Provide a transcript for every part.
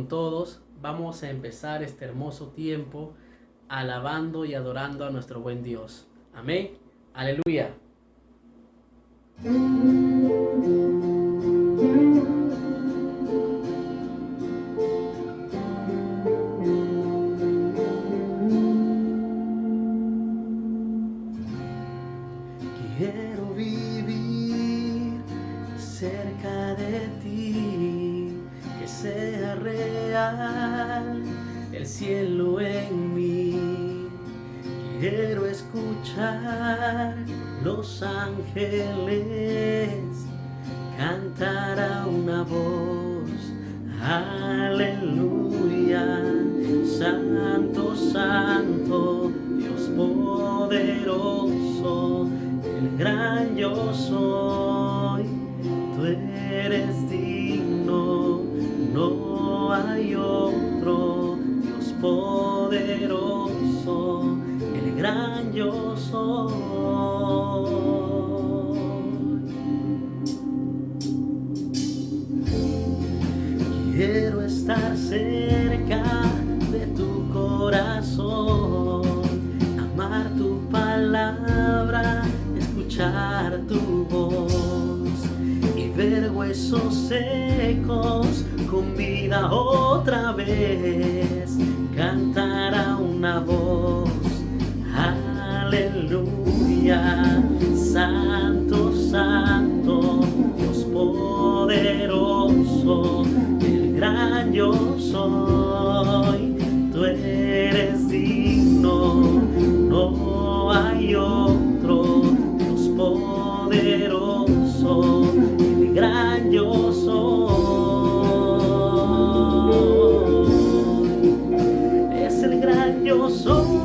con todos. Vamos a empezar este hermoso tiempo alabando y adorando a nuestro buen Dios. Amén. Aleluya. Quiero vivir cerca de ti, que sea real el cielo en mí. Quiero escuchar los ángeles cantar a una voz. Aleluya, santo, santo, Dios poderoso, el gran yo soy. Tú eres digno, no hay otro, Dios poderoso, el gran yo soy. Quiero estar cerca de tu corazón, amar tu palabra, escuchar tu voz y ver huesos secos con vida otra vez, cantar a una voz. Aleluya, santo, santo, Dios poderoso, el gran yo soy. Tú eres digno, no hay otro, Dios poderoso, el gran yo soy. Es el gran yo soy.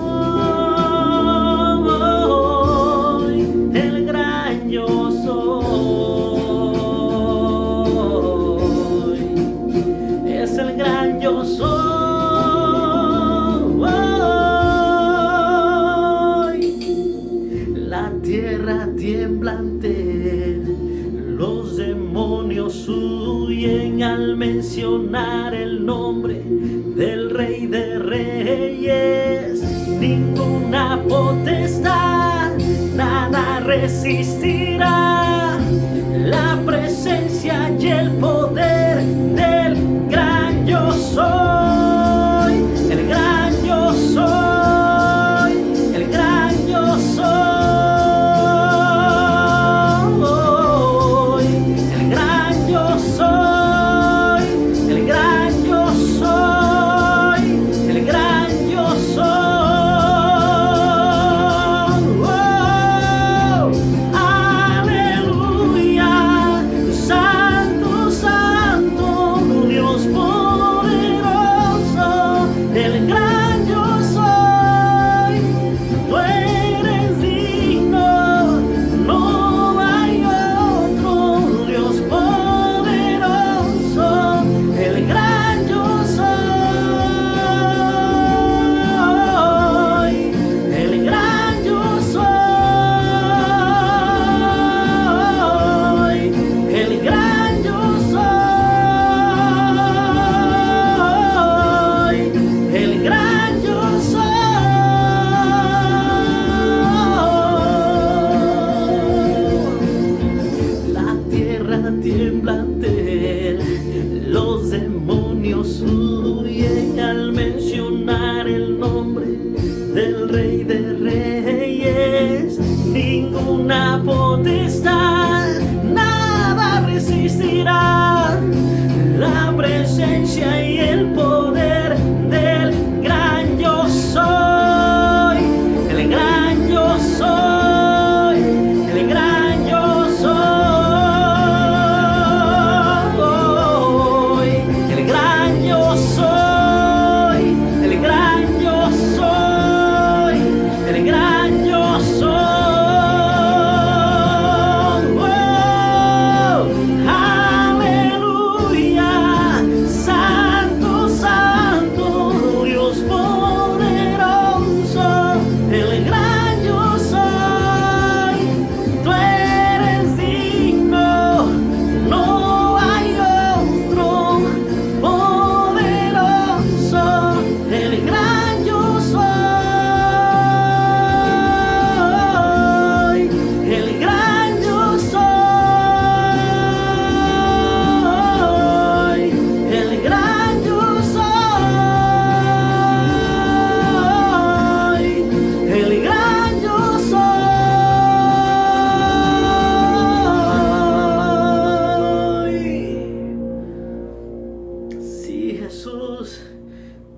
Yo soy. La tierra tiembla ante él, los demonios huyen al mencionar el nombre del Rey de Reyes. Ninguna potestad, nada resistirá la presencia y el poder del gran yo soy, el gran yo soy, el gran yo soy, el gran yo soy, el gran yo soy, el gran yo soy. Aleluya, santo, santo, Dios poderoso, el gran yo soy. Tú eres digno, no hay otro, Dios poderoso, el gran yo soy, el gran yo soy, el gran yo soy, el gran yo soy. La tierra tiembla ante él, los demonios huyen al mencionar el nombre del Rey de Reyes. Ninguna potestad, nada resistirá la presencia y el poder del gran yo soy, el gran yo soy, el gran yo soy, el gran yo soy,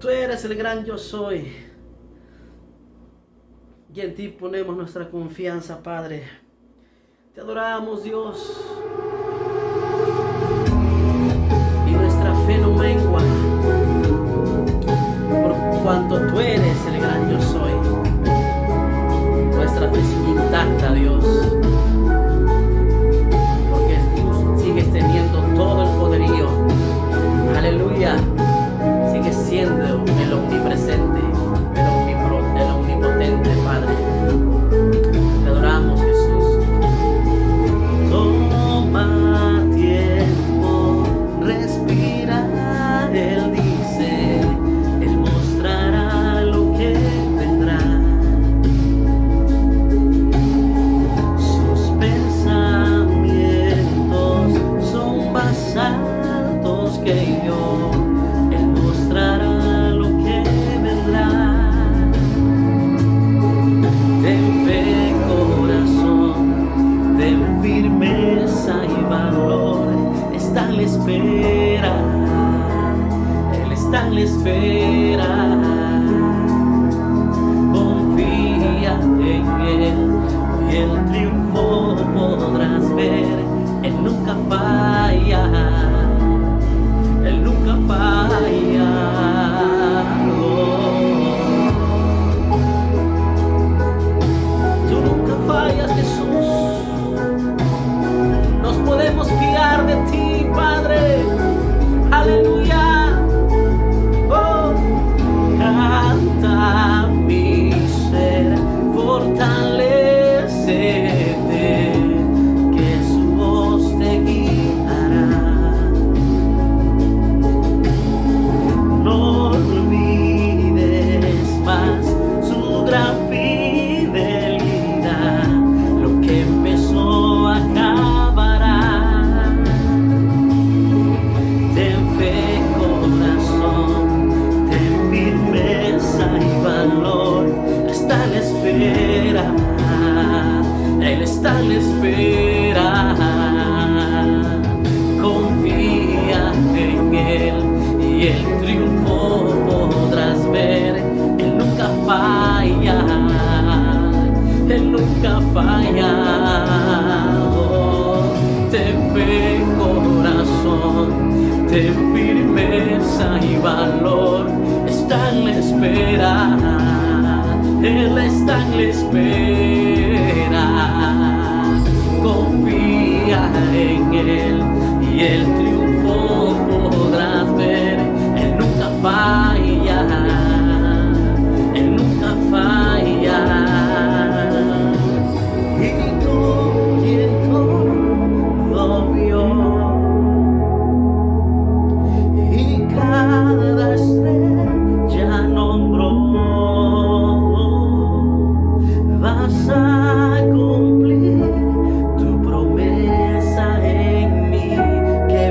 Tú eres el gran yo soy. Y en ti ponemos nuestra confianza, Padre. Te adoramos, Dios. Y nuestra fe no mengua, por cuanto tú eres el gran yo soy. Nuestra fe sigue intacta, Dios, porque tú sigues teniendo todo el poderío. Aleluya. Sigues siendo el omnipresente, el omnipotente, Padre. Te adoramos, Jesús. Toma tiempo, respira. Él dice, Él mostrará lo que vendrá. Sus pensamientos son más altos que yo. Él mostrará lo que vendrá. Ten fe, corazón, ten firmeza y valor. Está en la espera, Él está en la espera. Confía en Él y el triunfo podrás ver. Él nunca falla, Él nunca falla. Tú nunca fallas, Jesús. Nos podemos fiar de ti, Padre. Aleluya. Oh, canta mi ser, fortalécete, que su voz te guiará. No olvides más su gran fidelidad. Lo que empezó acabará. Ten fe, corazón, ten firmeza y valor. Está en la espera, Él está en la espera. Confía en Él y el triunfo podrás ver. Él nunca falla, Él nunca falla. Oh, ten fe, corazón, ten firmeza y valor. Está en la espera, Él está en la espera. Confía en Él y el triunfo podrás ver. Él nunca falla, Él nunca falla. Y tú, quien todo vio, y cada estrella nombró, vas a cumplir tu promesa en mí, que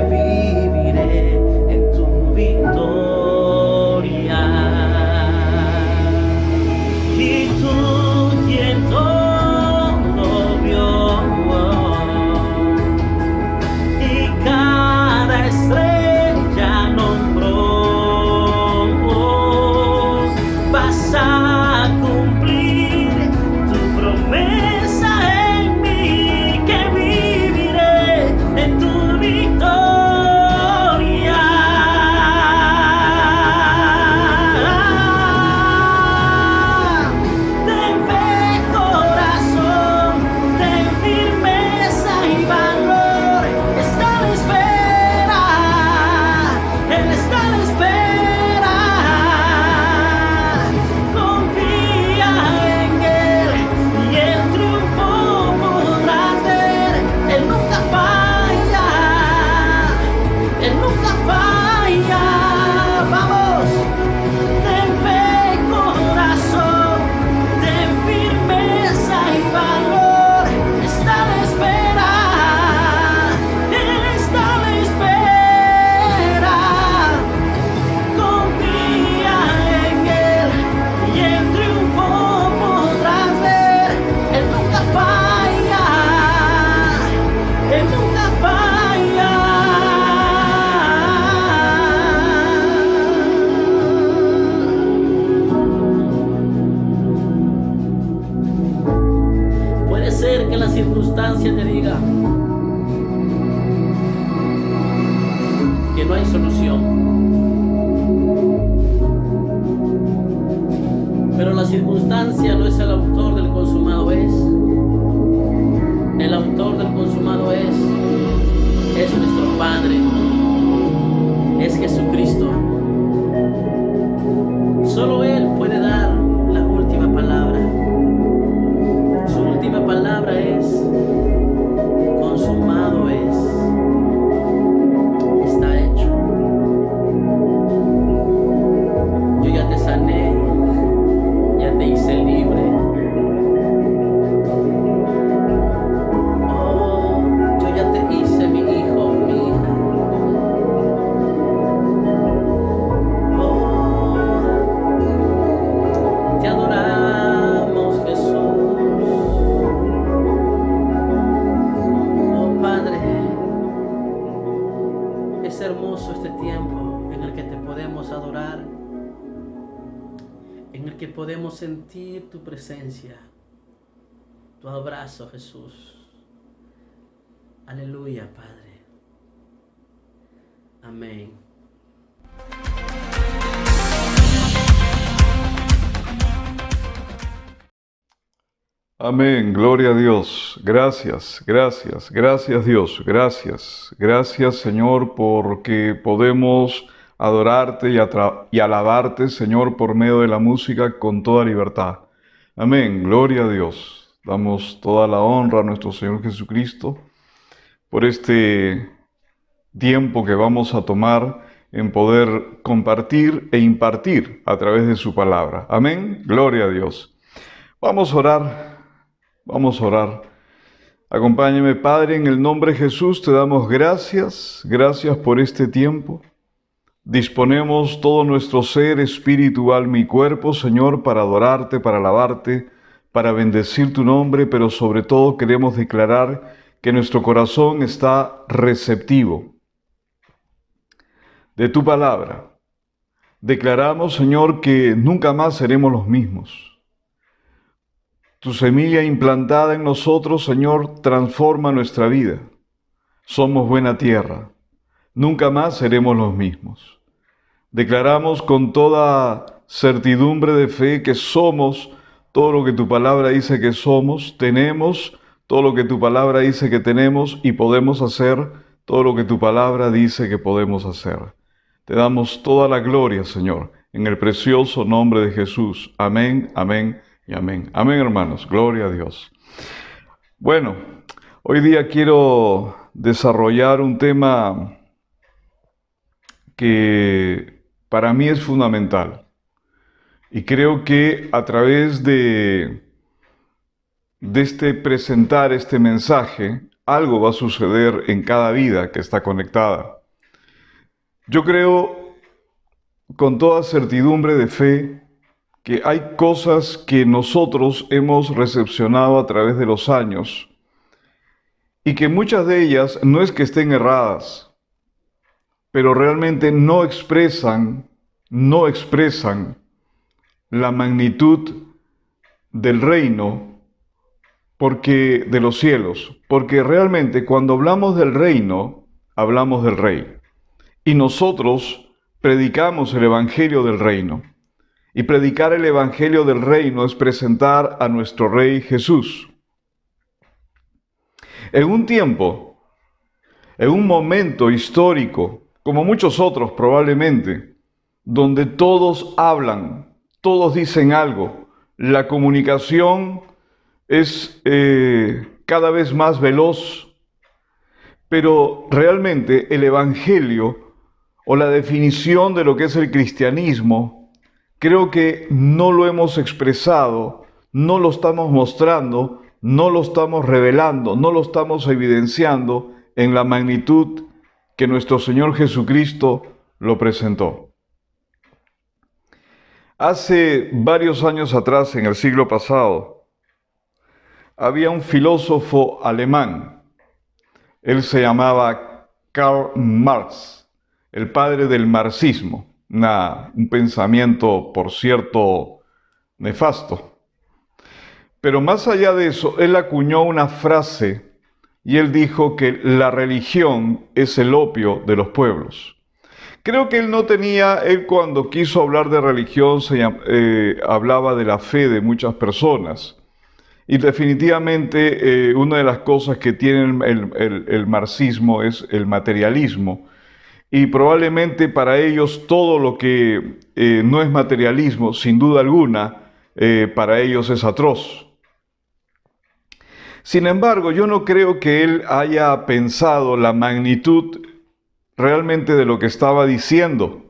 circunstancia te diga que no hay solución, pero la circunstancia no es el autor del consumado es. El autor del consumado es nuestro Padre, es Jesucristo. Solo Él puede dar la última palabra. Su última palabra es: consumado es. Está hecho. Yo ya te sané, ya te hice libre. Oh, yo ya te hice mi hijo, mi hija. Oh, te adoramos, Jesús. Oh, Padre, es hermoso este tiempo en el que te podemos adorar, en el que podemos sentir tu presencia, tu abrazo, Jesús. Aleluya, Padre. Amén. Amén, gloria a Dios. Gracias, gracias, gracias Dios, gracias. Gracias Señor porque podemos adorarte y alabarte, Señor, por medio de la música con toda libertad. Amén, gloria a Dios. Damos toda la honra a nuestro Señor Jesucristo por este tiempo que vamos a tomar en poder compartir e impartir a través de su palabra. Amén, gloria a Dios. Vamos a orar. Vamos a orar. Acompáñeme, Padre, en el nombre de Jesús te damos gracias, gracias por este tiempo. Disponemos todo nuestro ser, espíritu, alma y cuerpo, Señor, para adorarte, para alabarte, para bendecir tu nombre, pero sobre todo queremos declarar que nuestro corazón está receptivo de tu palabra. Declaramos, Señor, que nunca más seremos los mismos. Tu semilla implantada en nosotros, Señor, transforma nuestra vida. Somos buena tierra. Nunca más seremos los mismos. Declaramos con toda certidumbre de fe que somos todo lo que tu palabra dice que somos, tenemos todo lo que tu palabra dice que tenemos y podemos hacer todo lo que tu palabra dice que podemos hacer. Te damos toda la gloria, Señor, en el precioso nombre de Jesús. Amén, amén y amén. Amén, hermanos. Gloria a Dios. Bueno, hoy día quiero desarrollar un tema que para mí es fundamental. Y creo que a través de presentar este mensaje, algo va a suceder en cada vida que está conectada. Yo creo con toda certidumbre de fe que hay cosas que nosotros hemos recepcionado a través de los años y que muchas de ellas no es que estén erradas, pero realmente no expresan la magnitud del reino de los cielos, porque realmente cuando hablamos del reino, hablamos del rey. Y nosotros predicamos el evangelio del reino. Y predicar el evangelio del reino es presentar a nuestro Rey Jesús. En un tiempo, en un momento histórico, como muchos otros probablemente, donde todos hablan, todos dicen algo, la comunicación es cada vez más veloz, pero realmente el evangelio o la definición de lo que es el cristianismo, creo que no lo hemos expresado, no lo estamos mostrando, no lo estamos revelando, no lo estamos evidenciando en la magnitud que nuestro Señor Jesucristo lo presentó. Hace varios años atrás, en el siglo pasado, había un filósofo alemán. Él se llamaba Karl Marx, el padre del marxismo, un pensamiento, por cierto, nefasto. Pero más allá de eso, él acuñó una frase y él dijo que la religión es el opio de los pueblos. Creo que él cuando quiso hablar de religión hablaba de la fe de muchas personas. Y definitivamente una de las cosas que tiene el marxismo es el materialismo. Y probablemente para ellos todo lo que no es materialismo, sin duda alguna, para ellos es atroz. Sin embargo, yo no creo que él haya pensado la magnitud realmente de lo que estaba diciendo,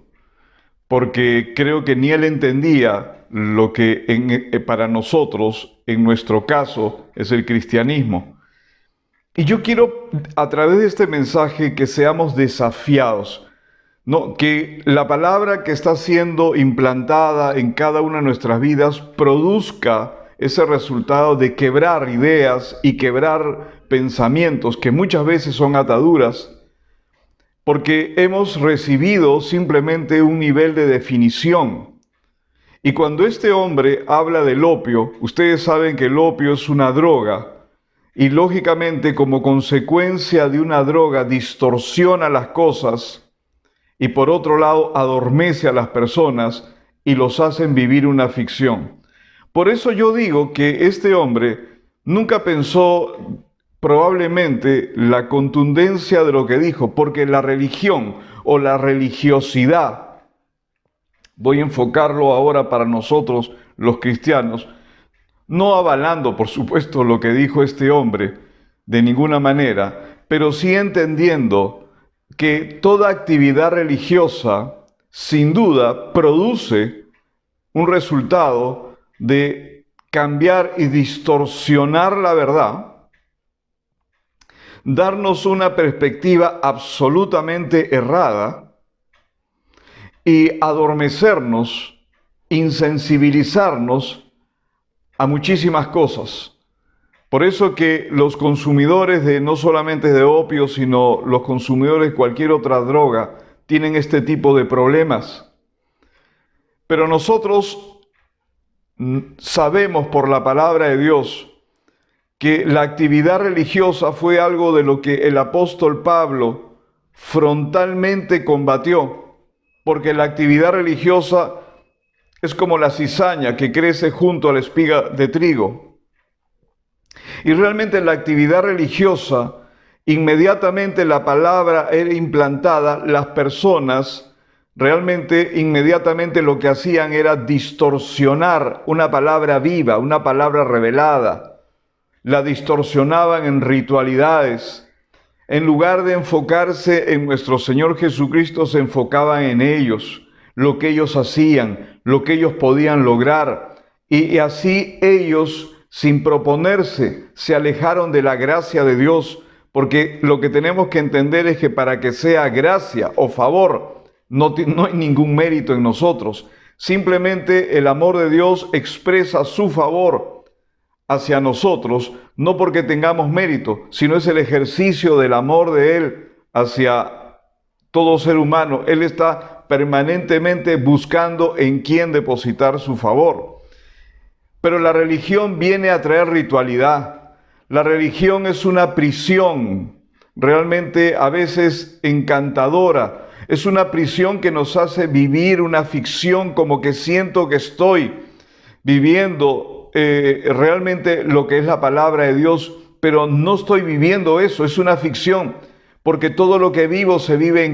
porque creo que ni él entendía lo que para nosotros, en nuestro caso, es el cristianismo. Y yo quiero, a través de este mensaje, que seamos desafiados, ¿no? Que la palabra que está siendo implantada en cada una de nuestras vidas produzca ese resultado de quebrar ideas y quebrar pensamientos que muchas veces son ataduras, porque hemos recibido simplemente un nivel de definición. Y cuando este hombre habla del opio, ustedes saben que el opio es una droga, y lógicamente como consecuencia de una droga distorsiona las cosas, y por otro lado adormece a las personas y los hacen vivir una ficción. Por eso yo digo que este hombre nunca pensó probablemente la contundencia de lo que dijo, porque la religión o la religiosidad, voy a enfocarlo ahora para nosotros los cristianos, no avalando por supuesto lo que dijo este hombre de ninguna manera, pero sí entendiendo que toda actividad religiosa sin duda produce un resultado de cambiar y distorsionar la verdad, darnos una perspectiva absolutamente errada y adormecernos, insensibilizarnos a muchísimas cosas. Por eso que los consumidores no solamente de opio, sino los consumidores de cualquier otra droga, tienen este tipo de problemas. Pero nosotros sabemos por la palabra de Dios que la actividad religiosa fue algo de lo que el apóstol Pablo frontalmente combatió, porque la actividad religiosa es como la cizaña que crece junto a la espiga de trigo. Y realmente la actividad religiosa, inmediatamente la palabra era implantada, las personas realmente inmediatamente lo que hacían era distorsionar una palabra viva, una palabra revelada. La distorsionaban en ritualidades. En lugar de enfocarse en nuestro Señor Jesucristo, se enfocaban en ellos, lo que ellos hacían, lo que ellos podían lograr. Y así ellos, sin proponerse, se alejaron de la gracia de Dios, porque lo que tenemos que entender es que para que sea gracia o favor, no hay ningún mérito en nosotros. Simplemente el amor de Dios expresa su favor hacia nosotros, no porque tengamos mérito, sino es el ejercicio del amor de Él hacia todo ser humano. Él está permanentemente buscando en quién depositar su favor. Pero la religión viene a traer ritualidad. La religión es una prisión, realmente a veces encantadora. Es una prisión que nos hace vivir una ficción, como que siento que estoy viviendo realmente lo que es la palabra de Dios, pero no estoy viviendo eso, es una ficción, porque todo lo que vivo se vive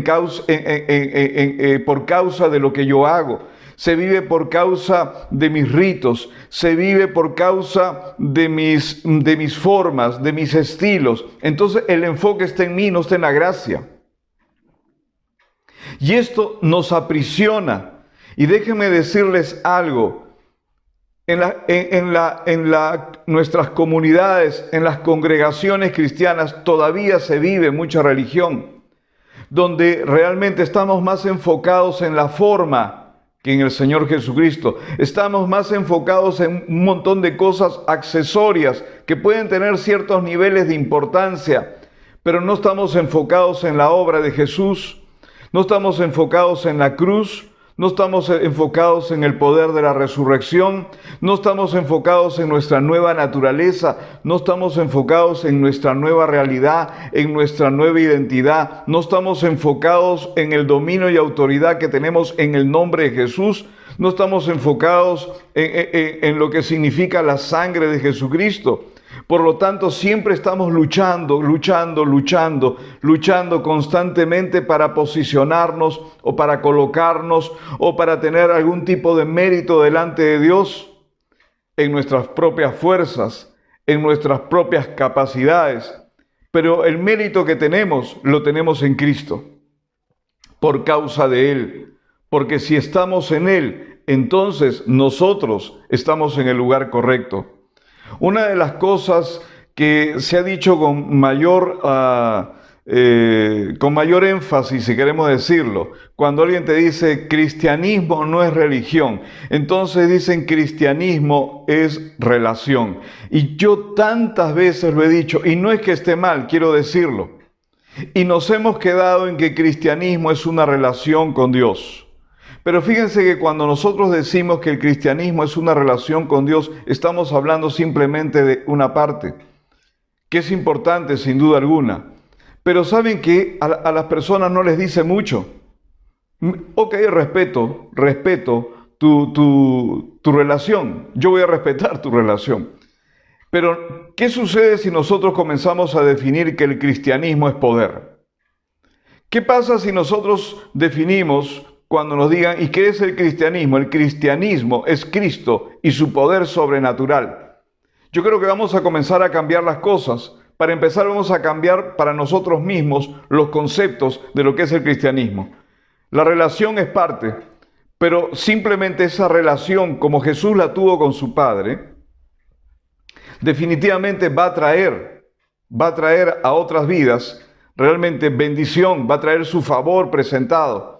por causa de lo que yo hago, se vive por causa de mis ritos, se vive por causa de mis formas, de mis estilos. Entonces el enfoque está en mí, no está en la gracia. Y esto nos aprisiona. Y déjenme decirles algo. Nuestras comunidades, en las congregaciones cristianas, todavía se vive mucha religión, donde realmente estamos más enfocados en la forma que en el Señor Jesucristo. Estamos más enfocados en un montón de cosas accesorias que pueden tener ciertos niveles de importancia, pero no estamos enfocados en la obra de Jesús, no estamos enfocados en la cruz, no estamos enfocados en el poder de la resurrección, no estamos enfocados en nuestra nueva naturaleza, no estamos enfocados en nuestra nueva realidad, en nuestra nueva identidad, no estamos enfocados en el dominio y autoridad que tenemos en el nombre de Jesús, no estamos enfocados en lo que significa la sangre de Jesucristo. Por lo tanto, siempre estamos luchando constantemente para posicionarnos o para colocarnos o para tener algún tipo de mérito delante de Dios en nuestras propias fuerzas, en nuestras propias capacidades. Pero el mérito que tenemos, lo tenemos en Cristo, por causa de Él. Porque si estamos en Él, entonces nosotros estamos en el lugar correcto. Una de las cosas que se ha dicho con mayor énfasis, si queremos decirlo, cuando alguien te dice cristianismo no es religión, entonces dicen cristianismo es relación. Y yo tantas veces lo he dicho, y no es que esté mal, quiero decirlo. Y nos hemos quedado en que cristianismo es una relación con Dios. Pero fíjense que cuando nosotros decimos que el cristianismo es una relación con Dios, estamos hablando simplemente de una parte, que es importante sin duda alguna. Pero saben que a las personas no les dice mucho. Ok, respeto tu relación. Yo voy a respetar tu relación. Pero, ¿qué sucede si nosotros comenzamos a definir que el cristianismo es poder? ¿Qué pasa si nosotros definimos, cuando nos digan, ¿y qué es el cristianismo? El cristianismo es Cristo y su poder sobrenatural. Yo creo que vamos a comenzar a cambiar las cosas. Para empezar, vamos a cambiar para nosotros mismos los conceptos de lo que es el cristianismo. La relación es parte, pero simplemente esa relación, como Jesús la tuvo con su Padre, definitivamente va a traer a otras vidas realmente bendición, va a traer su favor presentado.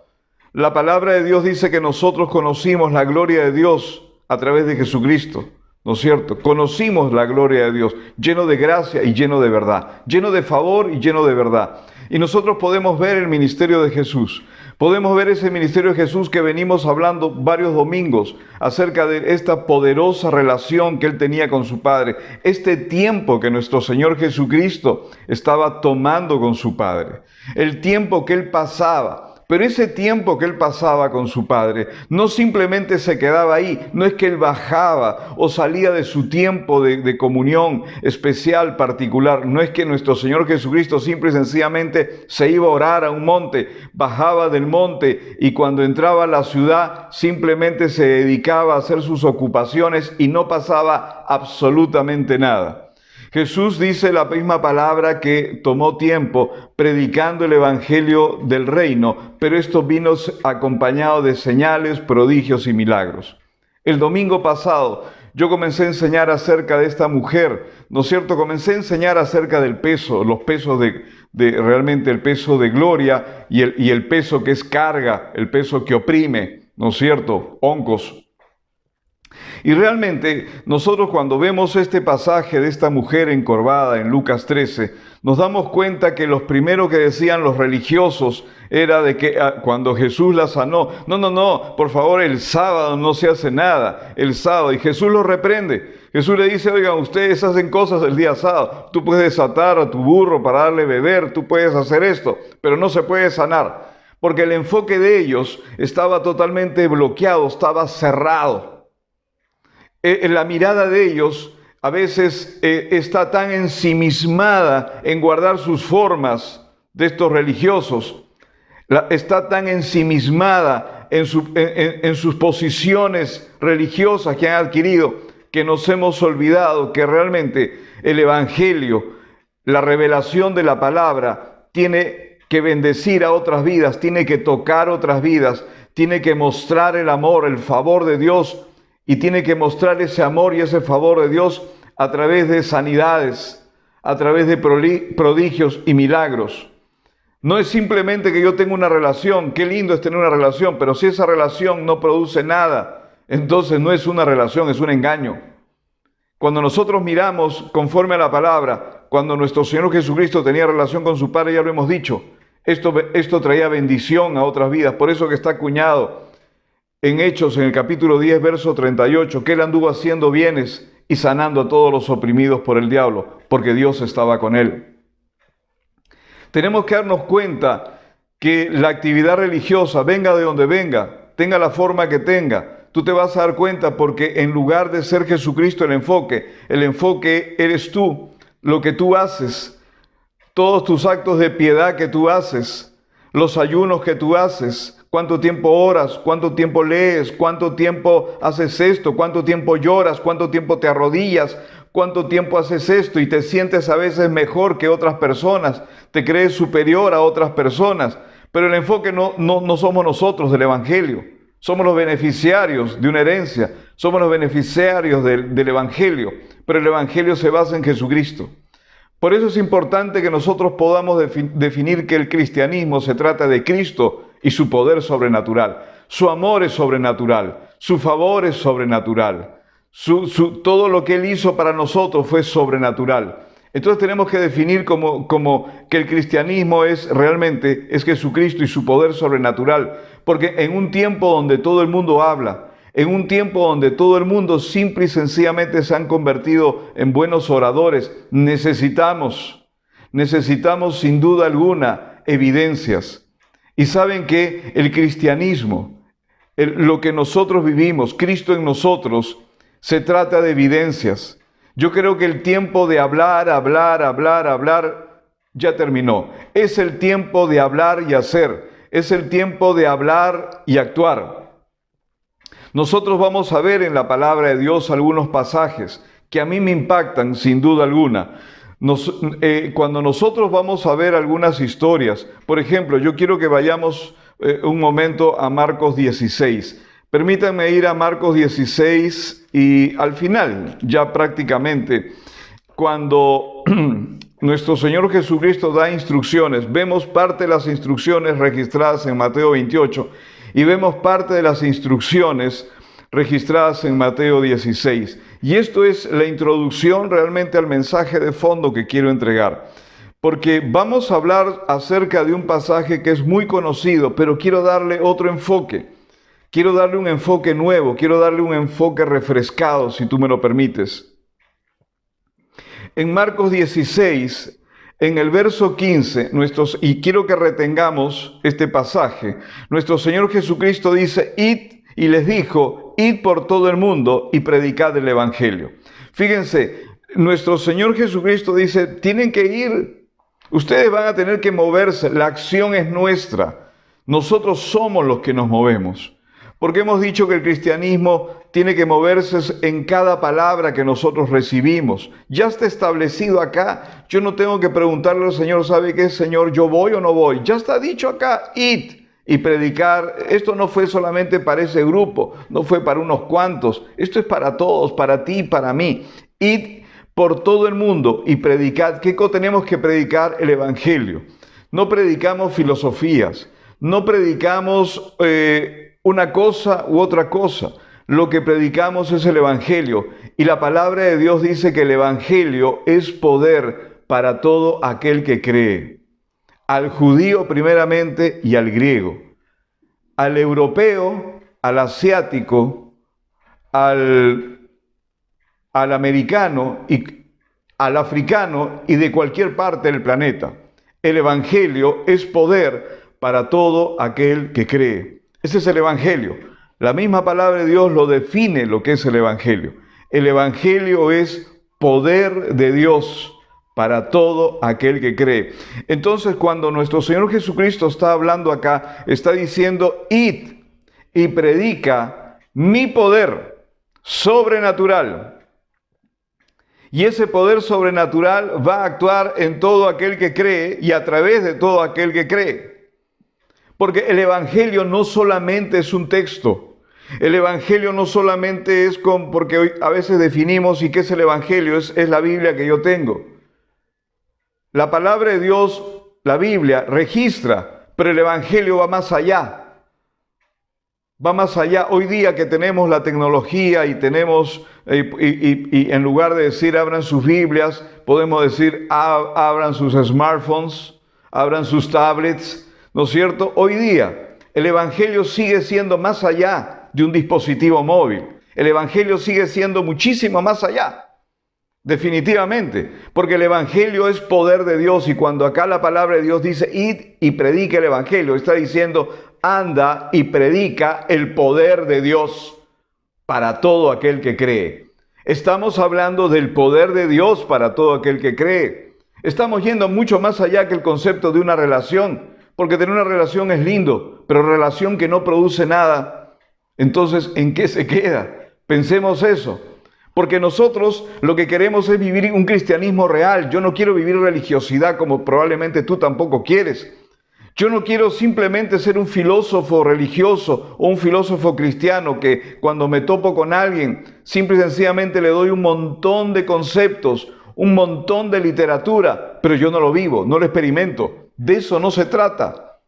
La palabra de Dios dice que nosotros conocimos la gloria de Dios a través de Jesucristo, ¿no es cierto? Conocimos la gloria de Dios, lleno de gracia y lleno de verdad, lleno de favor y lleno de verdad. Y nosotros podemos ver el ministerio de Jesús. Podemos ver ese ministerio de Jesús que venimos hablando varios domingos acerca de esta poderosa relación que Él tenía con su Padre. Este tiempo que nuestro Señor Jesucristo estaba tomando con su Padre. El tiempo que Él pasaba. Pero ese tiempo que Él pasaba con su Padre no simplemente se quedaba ahí, no es que Él bajaba o salía de su tiempo de comunión especial, particular. No es que nuestro Señor Jesucristo simple y sencillamente se iba a orar a un monte, bajaba del monte y cuando entraba a la ciudad simplemente se dedicaba a hacer sus ocupaciones y no pasaba absolutamente nada. Jesús dice la misma palabra que tomó tiempo predicando el evangelio del reino, pero esto vino acompañado de señales, prodigios y milagros. El domingo pasado yo comencé a enseñar acerca de esta mujer, ¿no es cierto? Comencé a enseñar acerca del peso, los pesos realmente el peso de gloria y el peso que es carga, el peso que oprime, ¿no es cierto? Oncos. Y realmente nosotros cuando vemos este pasaje de esta mujer encorvada en Lucas 13, nos damos cuenta que los primeros que decían los religiosos era de que cuando Jesús la sanó, no, por favor el sábado no se hace nada, el sábado, y Jesús los reprende. Jesús le dice, oigan, ustedes hacen cosas el día sábado, tú puedes desatar a tu burro para darle beber, tú puedes hacer esto, pero no se puede sanar, porque el enfoque de ellos estaba totalmente bloqueado, estaba cerrado. La mirada de ellos a veces está tan ensimismada en guardar sus formas de estos religiosos, está tan ensimismada en sus posiciones religiosas que han adquirido, que nos hemos olvidado que realmente el Evangelio, la revelación de la palabra, tiene que bendecir a otras vidas, tiene que tocar otras vidas, tiene que mostrar el amor, el favor de Dios, y tiene que mostrar ese amor y ese favor de Dios a través de sanidades, a través de prodigios y milagros. No es simplemente que yo tenga una relación, qué lindo es tener una relación, pero si esa relación no produce nada, entonces no es una relación, es un engaño. Cuando nosotros miramos conforme a la palabra, cuando nuestro Señor Jesucristo tenía relación con su Padre, ya lo hemos dicho, esto traía bendición a otras vidas, por eso que está acuñado en Hechos, en el capítulo 10, verso 38, que él anduvo haciendo bienes y sanando a todos los oprimidos por el diablo, porque Dios estaba con él. Tenemos que darnos cuenta que la actividad religiosa, venga de donde venga, tenga la forma que tenga, tú te vas a dar cuenta porque en lugar de ser Jesucristo el enfoque eres tú, lo que tú haces, todos tus actos de piedad que tú haces, los ayunos que tú haces, cuánto tiempo oras, cuánto tiempo lees, cuánto tiempo haces esto, cuánto tiempo lloras, cuánto tiempo te arrodillas, cuánto tiempo haces esto y te sientes a veces mejor que otras personas, te crees superior a otras personas, pero el enfoque no somos nosotros del Evangelio, somos los beneficiarios de una herencia, somos los beneficiarios del Evangelio, pero el Evangelio se basa en Jesucristo. Por eso es importante que nosotros podamos definir que el cristianismo se trata de Cristo y su poder sobrenatural. Su amor es sobrenatural, su favor es sobrenatural, todo lo que Él hizo para nosotros fue sobrenatural. Entonces tenemos que definir como que el cristianismo es Jesucristo y su poder sobrenatural, porque en un tiempo donde todo el mundo habla, en un tiempo donde todo el mundo simple y sencillamente se han convertido en buenos oradores, necesitamos sin duda alguna evidencias. Y saben que el cristianismo, lo que nosotros vivimos, Cristo en nosotros, se trata de evidencias. Yo creo que el tiempo de hablar ya terminó. Es el tiempo de hablar y hacer. Es el tiempo de hablar y actuar. Nosotros vamos a ver en la palabra de Dios algunos pasajes que a mí me impactan sin duda alguna. Cuando nosotros vamos a ver algunas historias, por ejemplo, yo quiero que vayamos un momento a Marcos 16. Permítanme ir a Marcos 16 y al final, ya prácticamente, cuando nuestro Señor Jesucristo da instrucciones, vemos parte de las instrucciones registradas en Mateo 28 y vemos parte de las instrucciones registradas en Mateo 16. Y esto es la introducción realmente al mensaje de fondo que quiero entregar. Porque vamos a hablar acerca de un pasaje que es muy conocido, pero quiero darle otro enfoque. Quiero darle un enfoque nuevo, quiero darle un enfoque refrescado, si tú me lo permites. En Marcos 16, en el verso 15, y quiero que retengamos este pasaje, nuestro Señor Jesucristo dice, id, y les dijo, id por todo el mundo y predicad el Evangelio. Fíjense, nuestro Señor Jesucristo dice, tienen que ir, ustedes van a tener que moverse, la acción es nuestra, nosotros somos los que nos movemos. Porque hemos dicho que el cristianismo tiene que moverse en cada palabra que nosotros recibimos. Ya está establecido acá. Yo no tengo que preguntarle al Señor, ¿sabe qué, Señor? ¿Yo voy o no voy? Ya está dicho acá, id y predicar. Esto no fue solamente para ese grupo, no fue para unos cuantos. Esto es para todos, para ti y para mí. Id por todo el mundo y predicad. ¿Qué tenemos que predicar? El Evangelio. No predicamos filosofías, no predicamos una cosa u otra cosa. Lo que predicamos es el Evangelio. Y la palabra de Dios dice que el Evangelio es poder para todo aquel que cree. Al judío primeramente y al griego. Al europeo, al asiático, al americano y al africano y de cualquier parte del planeta. El Evangelio es poder para todo aquel que cree. Ese es el Evangelio. La misma palabra de Dios lo define lo que es el Evangelio. El Evangelio es poder de Dios para todo aquel que cree. Entonces, cuando nuestro Señor Jesucristo está hablando acá, está diciendo, id y predica mi poder sobrenatural. Y ese poder sobrenatural va a actuar en todo aquel que cree y a través de todo aquel que cree. Porque el Evangelio no solamente es un texto. El Evangelio no solamente es porque hoy a veces definimos y qué es el Evangelio, es la Biblia que yo tengo. La palabra de Dios, la Biblia, registra, pero el Evangelio va más allá. Va más allá. Hoy día que tenemos la tecnología y tenemos, y en lugar de decir abran sus Biblias, podemos decir abran sus smartphones, abran sus tablets, ¿no es cierto? Hoy día el Evangelio sigue siendo más allá de un dispositivo móvil. El Evangelio sigue siendo muchísimo más allá, definitivamente, porque el Evangelio es poder de Dios, y cuando acá la palabra de Dios dice id y predica el Evangelio, está diciendo anda y predica el poder de Dios para todo aquel que cree. Estamos hablando del poder de Dios para todo aquel que cree. Estamos yendo mucho más allá que el concepto de una relación, porque tener una relación es lindo, pero relación que no produce nada, entonces ¿en qué se queda? Pensemos eso, porque nosotros lo que queremos es vivir un cristianismo real. Yo no quiero vivir religiosidad como probablemente tú tampoco quieres. Yo no quiero simplemente ser un filósofo religioso o un filósofo cristiano que cuando me topo con alguien, simple y sencillamente le doy un montón de conceptos, un montón de literatura, pero yo no lo vivo, no lo experimento. De eso no se trata.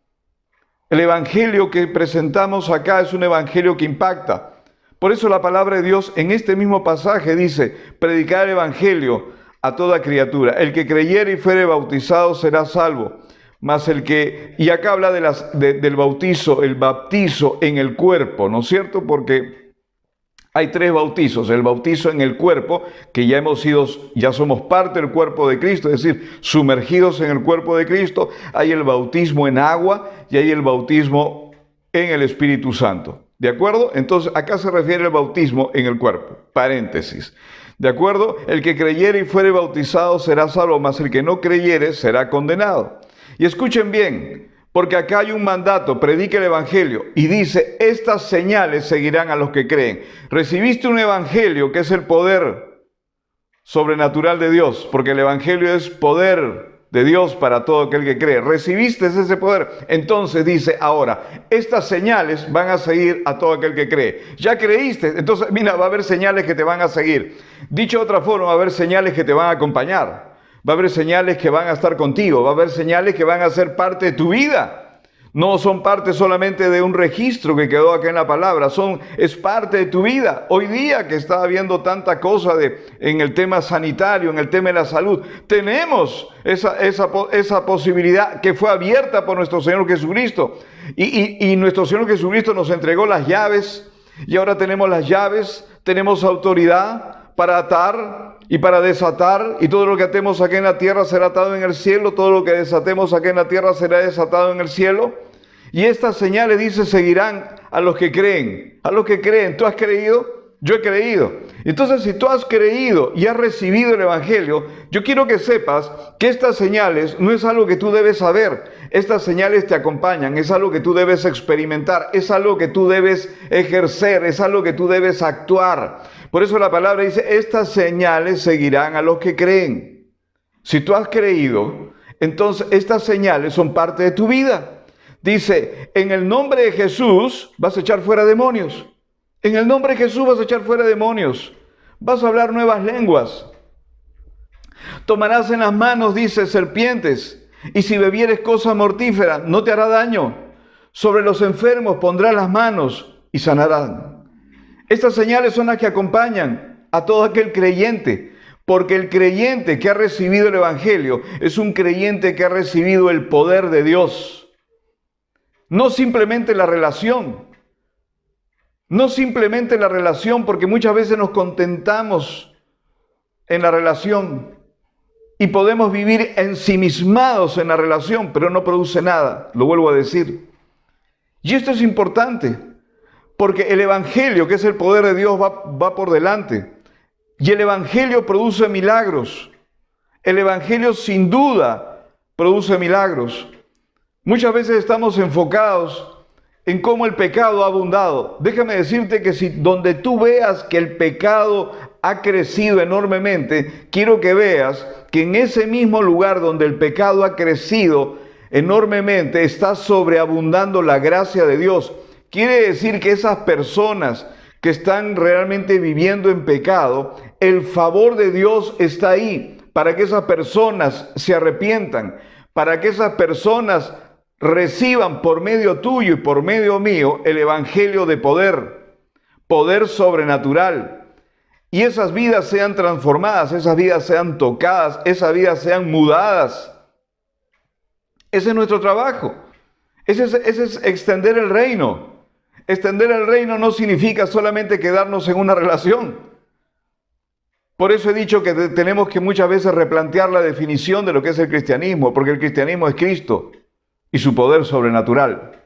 El evangelio que presentamos acá es un evangelio que impacta. Por eso la palabra de Dios en este mismo pasaje dice, predicar el evangelio a toda criatura. El que creyere y fuere bautizado será salvo. Mas el que, y acá habla del bautizo, el bautizo en el cuerpo, ¿no es cierto? Porque hay tres bautizos: el bautizo en el cuerpo, que ya somos parte del cuerpo de Cristo, es decir, sumergidos en el cuerpo de Cristo. Hay el bautismo en agua y hay el bautismo en el Espíritu Santo. ¿De acuerdo? Entonces, acá se refiere al bautismo en el cuerpo. Paréntesis. ¿De acuerdo? El que creyere y fuere bautizado será salvo, mas el que no creyere será condenado. Y escuchen bien, porque acá hay un mandato: predique el evangelio. Y dice, estas señales seguirán a los que creen. Recibiste un evangelio que es el poder sobrenatural de Dios, porque el evangelio es poder de Dios para todo aquel que cree. Recibiste ese poder. Entonces dice ahora, estas señales van a seguir a todo aquel que cree. Ya creíste, entonces mira, va a haber señales que te van a seguir. Dicho de otra forma, va a haber señales que te van a acompañar. Va a haber señales que van a estar contigo. Va a haber señales que van a ser parte de tu vida. No son parte solamente de un registro que quedó acá en la palabra, es parte de tu vida. Hoy día que está habiendo tanta cosa en el tema sanitario, en el tema de la salud, tenemos esa posibilidad que fue abierta por nuestro Señor Jesucristo. Y nuestro Señor Jesucristo nos entregó las llaves, y ahora tenemos las llaves, tenemos autoridad para atar y para desatar, y todo lo que atemos aquí en la tierra será atado en el cielo, todo lo que desatemos aquí en la tierra será desatado en el cielo. Y estas señales, dice, seguirán a los que creen. A los que creen. ¿Tú has creído? Yo he creído. Entonces, si tú has creído y has recibido el evangelio, yo quiero que sepas que estas señales no es algo que tú debes saber. Estas señales te acompañan, es algo que tú debes experimentar, es algo que tú debes ejercer, es algo que tú debes actuar. Por eso la palabra dice, estas señales seguirán a los que creen. Si tú has creído, entonces estas señales son parte de tu vida. Dice, en el nombre de Jesús vas a echar fuera demonios. En el nombre de Jesús vas a echar fuera demonios. Vas a hablar nuevas lenguas. Tomarás en las manos, dice, serpientes. Y si bebieres cosa mortífera, no te hará daño. Sobre los enfermos pondrás las manos y sanarán. Estas señales son las que acompañan a todo aquel creyente. Porque el creyente que ha recibido el evangelio es un creyente que ha recibido el poder de Dios. No simplemente la relación. No simplemente la relación, porque muchas veces nos contentamos en la relación y podemos vivir ensimismados en la relación, pero no produce nada, lo vuelvo a decir. Y esto es importante, porque el evangelio, que es el poder de Dios, va por delante. Y el evangelio produce milagros. El evangelio sin duda produce milagros. Muchas veces estamos enfocados en cómo el pecado ha abundado. Déjame decirte que si donde tú veas que el pecado ha crecido enormemente, quiero que veas que en ese mismo lugar donde el pecado ha crecido enormemente, está sobreabundando la gracia de Dios. Quiere decir que esas personas que están realmente viviendo en pecado, el favor de Dios está ahí para que esas personas se arrepientan, para que esas personas reciban por medio tuyo y por medio mío el evangelio de poder sobrenatural. Y esas vidas sean transformadas, esas vidas sean tocadas, esas vidas sean mudadas. Ese es nuestro trabajo. Ese es extender el reino. Extender el reino no significa solamente quedarnos en una relación. Por eso he dicho que tenemos que muchas veces replantear la definición de lo que es el cristianismo, porque el cristianismo es Cristo y su poder sobrenatural.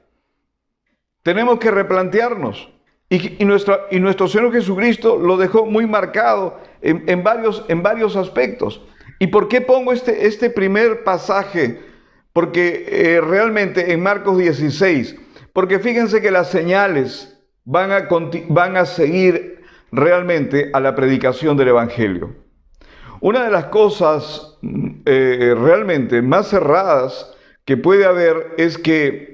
Tenemos que replantearnos. Y nuestro Señor Jesucristo lo dejó muy marcado en varios aspectos. ¿Y por qué pongo este primer pasaje? Porque realmente en Marcos 16, porque fíjense que las señales van a seguir realmente a la predicación del Evangelio. Una de las cosas realmente más cerradas que puede haber es que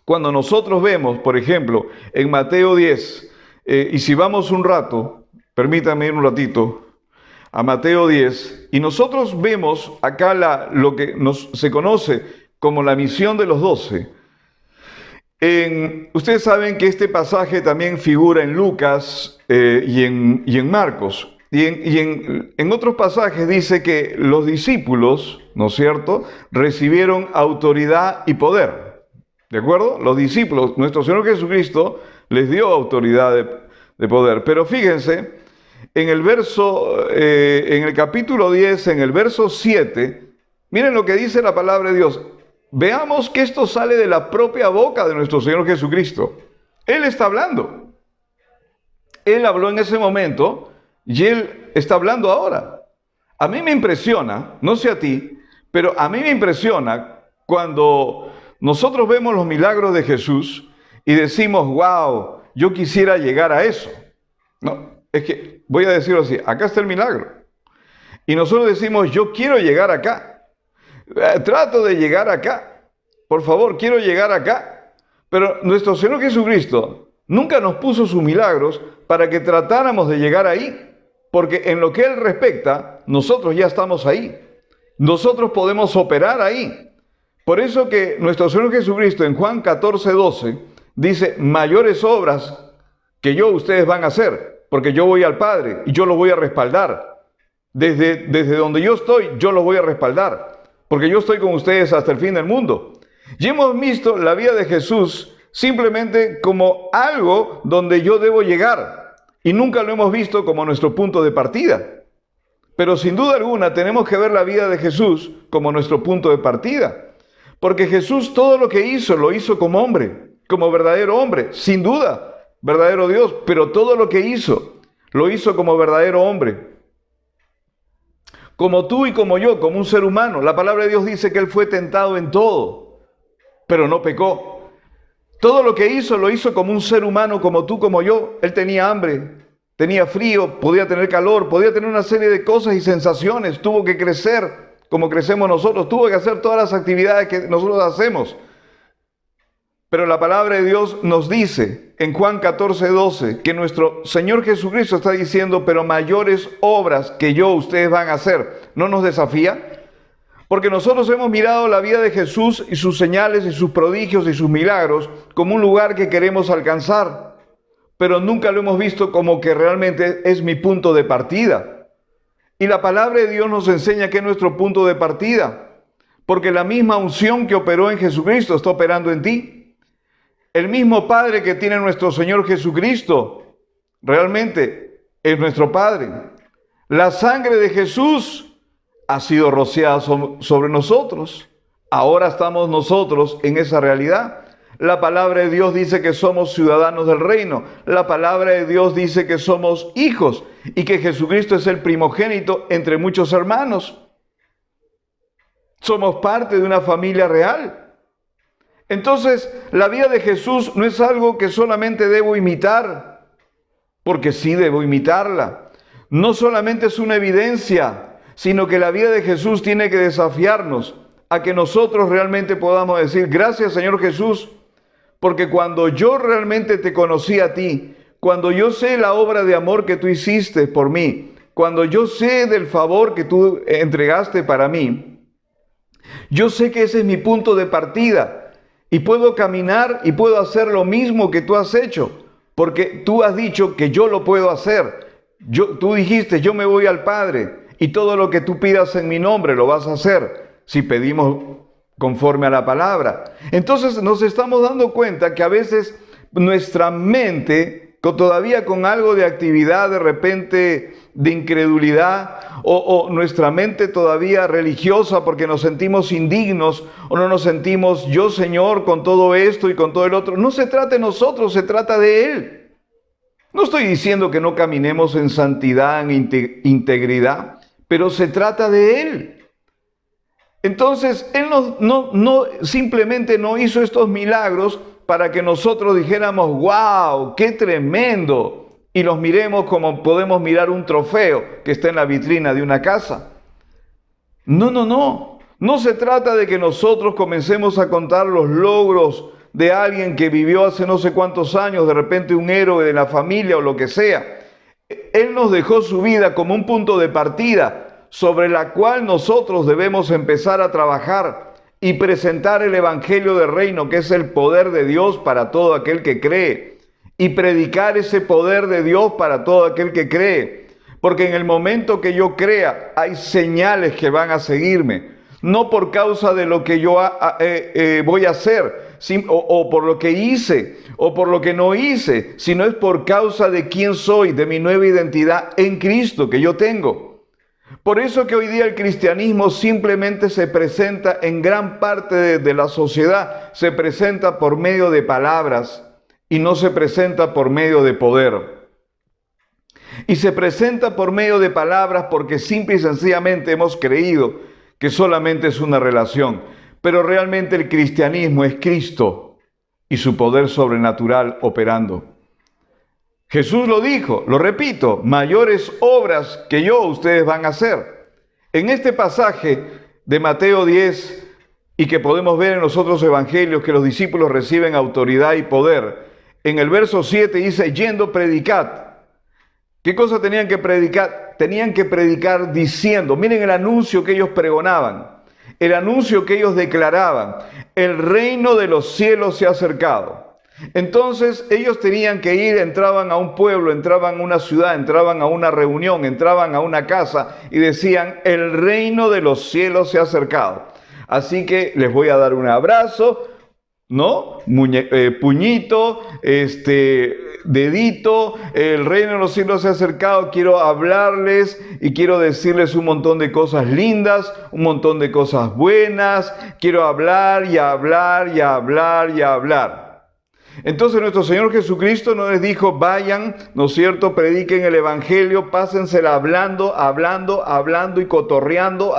cuando nosotros vemos, por ejemplo, en Mateo 10, y si vamos un rato, permítanme ir un ratito, a Mateo 10, y nosotros vemos acá lo que se conoce como la misión de los 12. Ustedes saben que este pasaje también figura en Lucas y en Marcos. Y en otros pasajes dice que los discípulos, ¿no es cierto?, recibieron autoridad y poder. ¿De acuerdo? Los discípulos, nuestro Señor Jesucristo les dio autoridad de poder. Pero fíjense, en el capítulo 10, en el verso 7, miren lo que dice la palabra de Dios. Veamos que esto sale de la propia boca de nuestro Señor Jesucristo. Él está hablando. Él habló en ese momento y Él está hablando ahora. A mí me impresiona, no sé a ti, pero a mí me impresiona cuando nosotros vemos los milagros de Jesús y decimos, wow, yo quisiera llegar a eso. No, es que voy a decirlo así, acá está el milagro. Y nosotros decimos, yo quiero llegar acá. Trato de llegar acá. Por favor, quiero llegar acá. Pero nuestro Señor Jesucristo nunca nos puso sus milagros para que tratáramos de llegar ahí. Porque en lo que Él respecta, nosotros ya estamos ahí. Nosotros podemos operar ahí. Por eso que nuestro Señor Jesucristo en Juan 14:12 dice, mayores obras que ustedes van a hacer, porque yo voy al Padre y yo los voy a respaldar. Desde donde yo estoy, yo los voy a respaldar, porque yo estoy con ustedes hasta el fin del mundo. Y hemos visto la vida de Jesús simplemente como algo donde yo debo llegar, y nunca lo hemos visto como nuestro punto de partida. Pero sin duda alguna tenemos que ver la vida de Jesús como nuestro punto de partida. Porque Jesús todo lo que hizo, lo hizo como hombre, como verdadero hombre, sin duda, verdadero Dios, pero todo lo que hizo, lo hizo como verdadero hombre. Como tú y como yo, como un ser humano. La palabra de Dios dice que Él fue tentado en todo, pero no pecó. Todo lo que hizo, lo hizo como un ser humano, como tú, como yo. Él tenía hambre, tenía frío, podía tener calor, podía tener una serie de cosas y sensaciones, tuvo que crecer como crecemos nosotros, tuvo que hacer todas las actividades que nosotros hacemos. Pero la palabra de Dios nos dice en Juan 14:12 que nuestro Señor Jesucristo está diciendo, pero mayores obras que ustedes van a hacer. ¿No nos desafía? Porque nosotros hemos mirado la vida de Jesús y sus señales y sus prodigios y sus milagros como un lugar que queremos alcanzar, pero nunca lo hemos visto como que realmente es mi punto de partida. Y la palabra de Dios nos enseña que es nuestro punto de partida, porque la misma unción que operó en Jesucristo está operando en ti. El mismo Padre que tiene nuestro Señor Jesucristo realmente es nuestro Padre. La sangre de Jesús ha sido rociada sobre nosotros. Ahora estamos nosotros en esa realidad. La palabra de Dios dice que somos ciudadanos del reino. La palabra de Dios dice que somos hijos y que Jesucristo es el primogénito entre muchos hermanos. Somos parte de una familia real. Entonces, la vida de Jesús no es algo que solamente debo imitar, porque sí debo imitarla. No solamente es una evidencia, sino que la vida de Jesús tiene que desafiarnos a que nosotros realmente podamos decir, gracias Señor Jesús, porque cuando yo realmente te conocí a ti, cuando yo sé la obra de amor que tú hiciste por mí, cuando yo sé del favor que tú entregaste para mí, yo sé que ese es mi punto de partida y puedo caminar y puedo hacer lo mismo que tú has hecho, porque tú has dicho que yo lo puedo hacer. Tú dijiste, yo me voy al Padre y todo lo que tú pidas en mi nombre lo vas a hacer si pedimos conforme a la palabra. Entonces nos estamos dando cuenta que a veces nuestra mente, todavía con algo de actividad de repente de incredulidad, o nuestra mente todavía religiosa porque nos sentimos indignos, o no nos sentimos yo Señor con todo esto y con todo el otro. No se trata de nosotros, se trata de Él. No estoy diciendo que no caminemos en santidad, en integridad, pero se trata de Él. Entonces, Él simplemente no hizo estos milagros para que nosotros dijéramos, wow, qué tremendo, y los miremos como podemos mirar un trofeo que está en la vitrina de una casa. No. No se trata de que nosotros comencemos a contar los logros de alguien que vivió hace no sé cuántos años, de repente un héroe de la familia o lo que sea. Él nos dejó su vida como un punto de partida sobre la cual nosotros debemos empezar a trabajar y presentar el Evangelio del Reino, que es el poder de Dios para todo aquel que cree, y predicar ese poder de Dios para todo aquel que cree. Porque en el momento que yo crea, hay señales que van a seguirme, no por causa de lo que yo voy a hacer, o por lo que hice, o por lo que no hice, sino es por causa de quién soy, de mi nueva identidad en Cristo que yo tengo. Por eso que hoy día el cristianismo simplemente se presenta en gran parte de la sociedad, se presenta por medio de palabras y no se presenta por medio de poder. Y se presenta por medio de palabras porque simple y sencillamente hemos creído que solamente es una relación. Pero realmente el cristianismo es Cristo y su poder sobrenatural operando. Jesús lo dijo, lo repito, mayores obras que yo ustedes van a hacer. En este pasaje de Mateo 10, y que podemos ver en los otros evangelios que los discípulos reciben autoridad y poder, en el verso 7 dice, yendo predicad. ¿Qué cosa tenían que predicar? Tenían que predicar diciendo, miren el anuncio que ellos pregonaban, el anuncio que ellos declaraban, el reino de los cielos se ha acercado. Entonces ellos tenían que ir, entraban a un pueblo, entraban a una ciudad, entraban a una reunión, entraban a una casa y decían, el reino de los cielos se ha acercado. Así que les voy a dar un abrazo, ¿no? Puñito, dedito, el reino de los cielos se ha acercado, quiero hablarles y quiero decirles un montón de cosas lindas, un montón de cosas buenas, quiero hablar y hablar y hablar y hablar. Entonces nuestro Señor Jesucristo no les dijo, vayan, ¿no es cierto?, prediquen el Evangelio, pásensela hablando y cotorreando,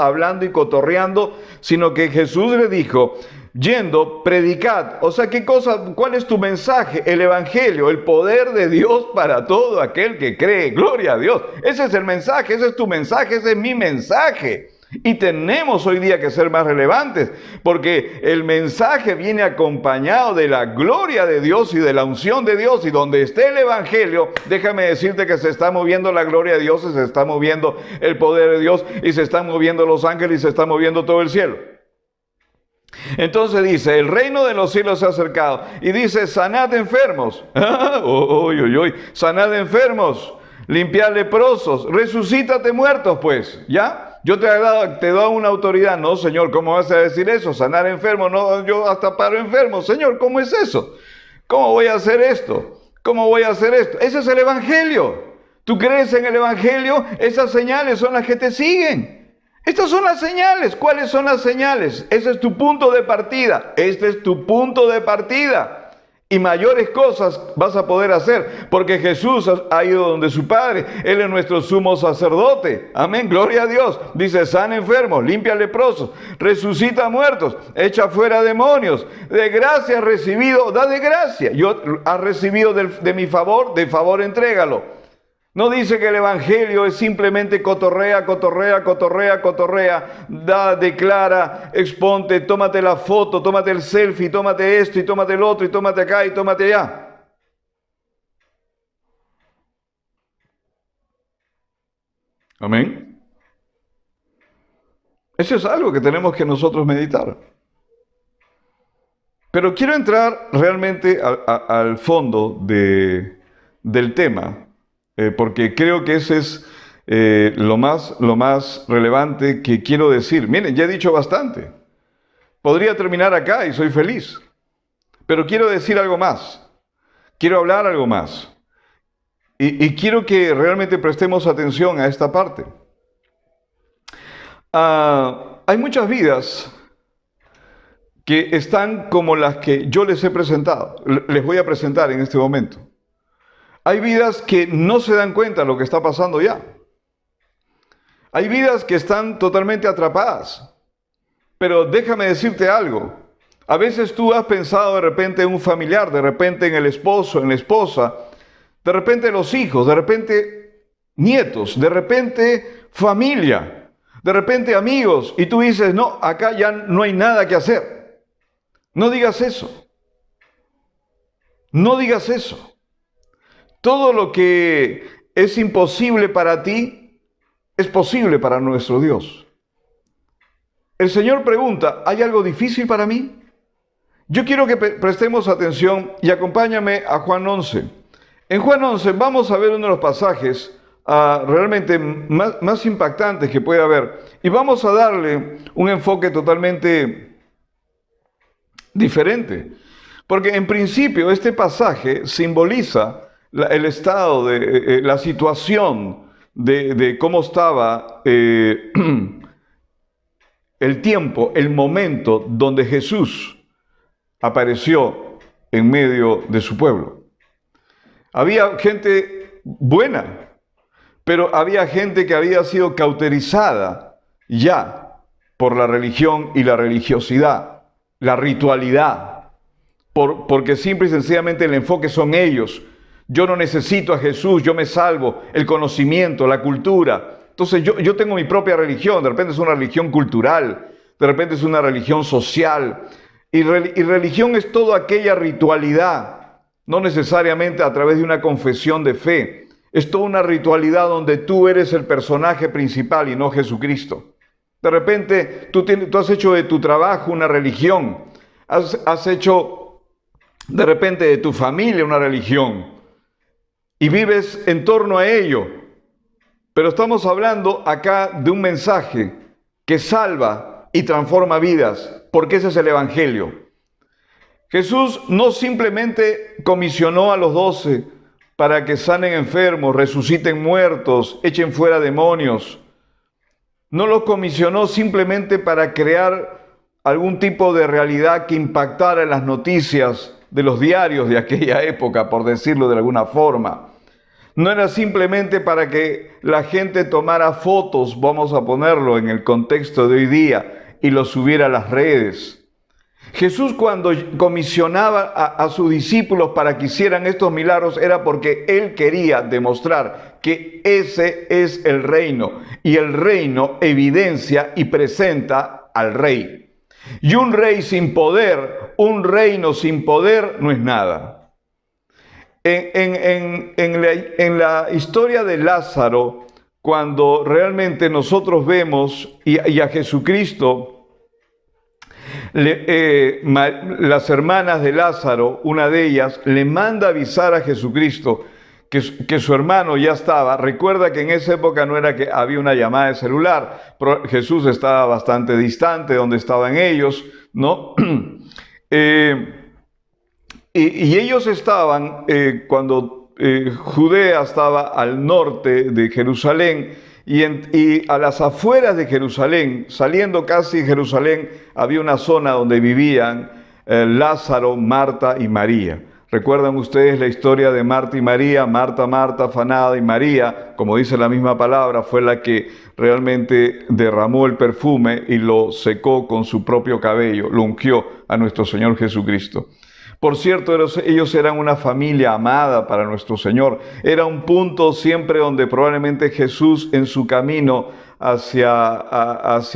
sino que Jesús les dijo, yendo, predicad. O sea, ¿qué cosa? ¿Cuál es tu mensaje? El Evangelio, el poder de Dios para todo aquel que cree. Gloria a Dios. Ese es el mensaje, ese es tu mensaje, ese es mi mensaje. Y tenemos hoy día que ser más relevantes, porque el mensaje viene acompañado de la gloria de Dios y de la unción de Dios, y donde esté el Evangelio, déjame decirte que se está moviendo la gloria de Dios, y se está moviendo el poder de Dios, y se están moviendo los ángeles, y se está moviendo todo el cielo. Entonces dice, el reino de los cielos se ha acercado, y dice, sanad enfermos, sanad enfermos, limpiad leprosos, resucítate muertos, pues, ¿ya? Yo te he dado una autoridad. No, Señor, ¿cómo vas a decir eso? Sanar enfermos, no, yo hasta paro enfermo. Señor, ¿cómo es eso? ¿Cómo voy a hacer esto? ¿Cómo voy a hacer esto? Ese es el Evangelio. ¿Tú crees en el Evangelio? Esas señales son las que te siguen. Estas son las señales. ¿Cuáles son las señales? Ese es tu punto de partida. Este es tu punto de partida. Y mayores cosas vas a poder hacer, porque Jesús ha ido donde su Padre. Él es nuestro sumo sacerdote. Amén, gloria a Dios. Dice, sana enfermos, limpia leprosos, resucita muertos, echa fuera demonios. De gracia has recibido, da de gracia. Has recibido de mi favor, de favor entrégalo. No dice que el Evangelio es simplemente cotorrea, da, declara, exponte, tómate la foto, tómate el selfie, tómate esto y tómate el otro y tómate acá y tómate allá. Amén. Eso es algo que tenemos que nosotros meditar. Pero quiero entrar realmente al fondo del tema. Porque creo que ese es lo más relevante que quiero decir. Miren, ya he dicho bastante. Podría terminar acá y soy feliz. Pero quiero decir algo más. quiero hablar algo más. Y quiero que realmente prestemos atención a esta parte. Hay muchas vidas que están como las que yo les he presentado, les voy a presentar en este momento. Hay vidas que no se dan cuenta de lo que está pasando ya. Hay vidas que están totalmente atrapadas. Pero déjame decirte algo. A veces tú has pensado de repente en un familiar, de repente en el esposo, en la esposa, de repente en los hijos, de repente nietos, de repente familia, de repente amigos, y tú dices, no, acá ya no hay nada que hacer. No digas eso. No digas eso. Todo lo que es imposible para ti es posible para nuestro Dios. El Señor pregunta, ¿hay algo difícil para mí? Yo quiero que prestemos atención y acompáñame a Juan 11. En Juan 11 vamos a ver uno de los pasajes realmente más impactantes que puede haber. Y vamos a darle un enfoque totalmente diferente. Porque en principio este pasaje simboliza el estado, la situación de cómo estaba el tiempo, el momento donde Jesús apareció en medio de su pueblo. Había gente buena, pero había gente que había sido cauterizada ya por la religión y la religiosidad, la ritualidad, porque simple y sencillamente el enfoque son ellos. Yo no necesito a Jesús, yo me salvo, el conocimiento, la cultura. Entonces yo tengo mi propia religión, de repente es una religión cultural, de repente es una religión social, y religión es toda aquella ritualidad, no necesariamente a través de una confesión de fe. Es toda una ritualidad donde tú eres el personaje principal y no Jesucristo. De repente tú has hecho de tu trabajo una religión, has hecho de repente de tu familia una religión y vives en torno a ello. Pero estamos hablando acá de un mensaje que salva y transforma vidas, porque ese es el Evangelio. Jesús no simplemente comisionó a los 12 para que sanen enfermos, resuciten muertos, echen fuera demonios. No los comisionó simplemente para crear algún tipo de realidad que impactara en las noticias de los diarios de aquella época, por decirlo de alguna forma. No era simplemente para que la gente tomara fotos, vamos a ponerlo en el contexto de hoy día, y lo subiera a las redes. Jesús, cuando comisionaba a sus discípulos para que hicieran estos milagros, era porque Él quería demostrar que ese es el reino, y el reino evidencia y presenta al rey. Y un rey sin poder, un reino sin poder no es nada. En la historia de Lázaro, cuando realmente nosotros vemos y a Jesucristo, las hermanas de Lázaro, una de ellas, le manda avisar a Jesucristo que su hermano ya estaba. Recuerda que en esa época no era que había una llamada de celular, pero Jesús estaba bastante distante donde estaban ellos, ¿no? Y ellos estaban, cuando Judea estaba al norte de Jerusalén, y a las afueras de Jerusalén, saliendo casi de Jerusalén, había una zona donde vivían Lázaro, Marta y María. ¿Recuerdan ustedes la historia de Marta y María? Marta, afanada, y María, como dice la misma palabra, fue la que realmente derramó el perfume y lo secó con su propio cabello, lo ungió a nuestro Señor Jesucristo. Por cierto, ellos eran una familia amada para nuestro Señor. Era un punto siempre donde probablemente Jesús en su camino hacia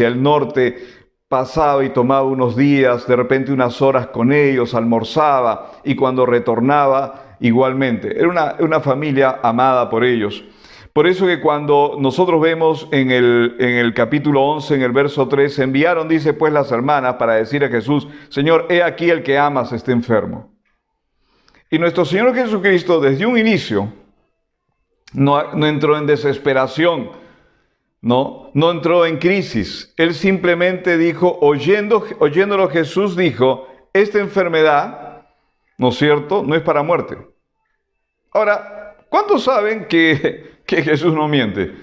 el norte pasaba y tomaba unos días, de repente unas horas con ellos, almorzaba, y cuando retornaba igualmente. Era una familia amada por ellos. Por eso que cuando nosotros vemos en el capítulo 11, en el verso 3, enviaron, dice pues, las hermanas para decir a Jesús: Señor, he aquí el que amas está enfermo. Y nuestro Señor Jesucristo, desde un inicio, no entró en desesperación, no entró en crisis. Él simplemente dijo, oyéndolo Jesús dijo: esta enfermedad, ¿no es cierto?, no es para muerte. Ahora, ¿cuántos saben que Jesús no miente?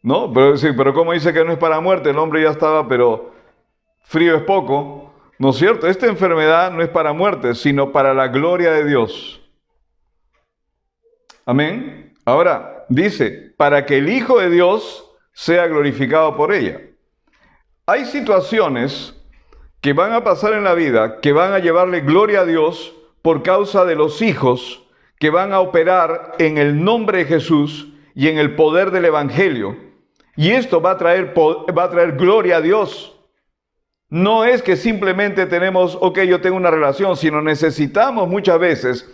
¿No? Pero, sí, pero ¿cómo dice que no es para muerte? El hombre ya estaba, pero frío es poco. ¿No es cierto? Esta enfermedad no es para muerte, sino para la gloria de Dios. Amén. Ahora, dice, para que el Hijo de Dios sea glorificado por ella. Hay situaciones que van a pasar en la vida, que van a llevarle gloria a Dios por causa de los hijos que van a operar en el nombre de Jesús y en el poder del Evangelio. Y esto va a traer gloria a Dios. No es que simplemente tenemos, ok, yo tengo una relación, sino necesitamos muchas veces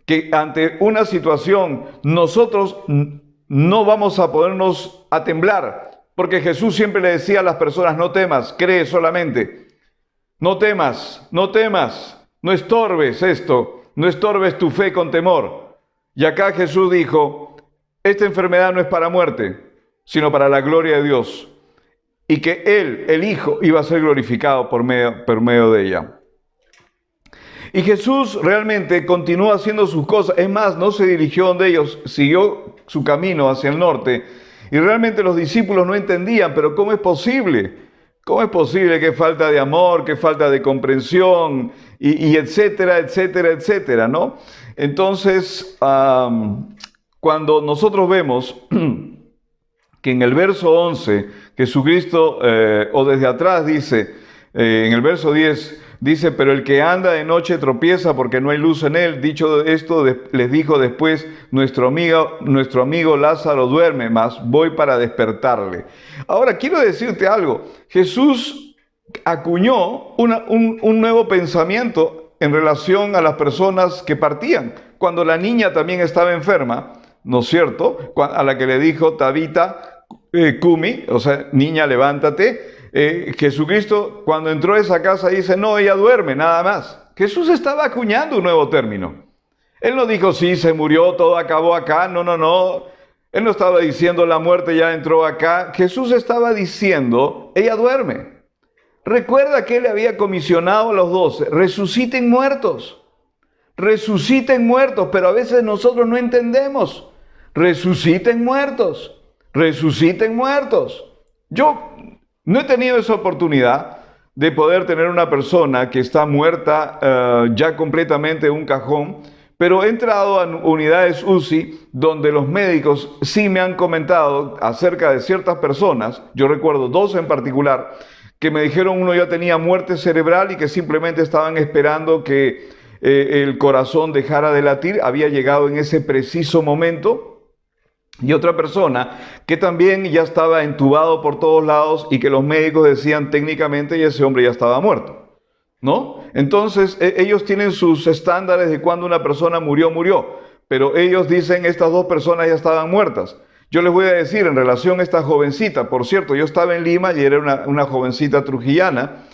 que ante una situación nosotros no vamos a podernos a temblar, porque Jesús siempre le decía a las personas, no temas, cree solamente. No temas, no temas, no estorbes esto, no estorbes tu fe con temor. Y acá Jesús dijo, esta enfermedad no es para muerte, sino para la gloria de Dios. Y que Él, el Hijo, iba a ser glorificado por medio de ella. Y Jesús realmente continuó haciendo sus cosas. Es más, no se dirigió donde ellos, siguió su camino hacia el norte. Y realmente los discípulos no entendían, pero ¿cómo es posible? ¿Cómo es posible que falta de amor, que falta de comprensión, y etcétera, etcétera, etcétera, ¿no? Entonces, cuando nosotros vemos que en el verso 11, Jesucristo, o desde atrás dice, en el verso 10, dice, pero el que anda de noche tropieza porque no hay luz en él. Dicho esto, les dijo después, nuestro amigo Lázaro duerme, mas voy para despertarle. Ahora, quiero decirte algo. Jesús acuñó un nuevo pensamiento en relación a las personas que partían. Cuando la niña también estaba enferma, ¿no es cierto? A la que le dijo Tabita, Cumi, o sea, niña, levántate. Jesucristo, cuando entró a esa casa, dice, no, ella duerme, nada más. Jesús estaba acuñando un nuevo término. Él no dijo, sí, se murió, todo acabó acá. No. Él no estaba diciendo, la muerte ya entró acá. Jesús estaba diciendo, ella duerme. Recuerda que Él le había comisionado a los 12, resuciten muertos. Resuciten muertos, pero a veces nosotros no entendemos. Resuciten muertos. Resuciten muertos. Yo no he tenido esa oportunidad de poder tener una persona que está muerta ya completamente en un cajón, pero he entrado a unidades UCI donde los médicos sí me han comentado acerca de ciertas personas, yo recuerdo 2 en particular, que me dijeron uno ya tenía muerte cerebral y que simplemente estaban esperando que el corazón dejara de latir, había llegado en ese preciso momento. Y otra persona que también ya estaba entubado por todos lados y que los médicos decían técnicamente y ese hombre ya estaba muerto, ¿no? Entonces ellos tienen sus estándares de cuando una persona murió, pero ellos dicen estas 2 personas ya estaban muertas. Yo les voy a decir en relación a esta jovencita, por cierto, yo estaba en Lima y era una jovencita trujillana,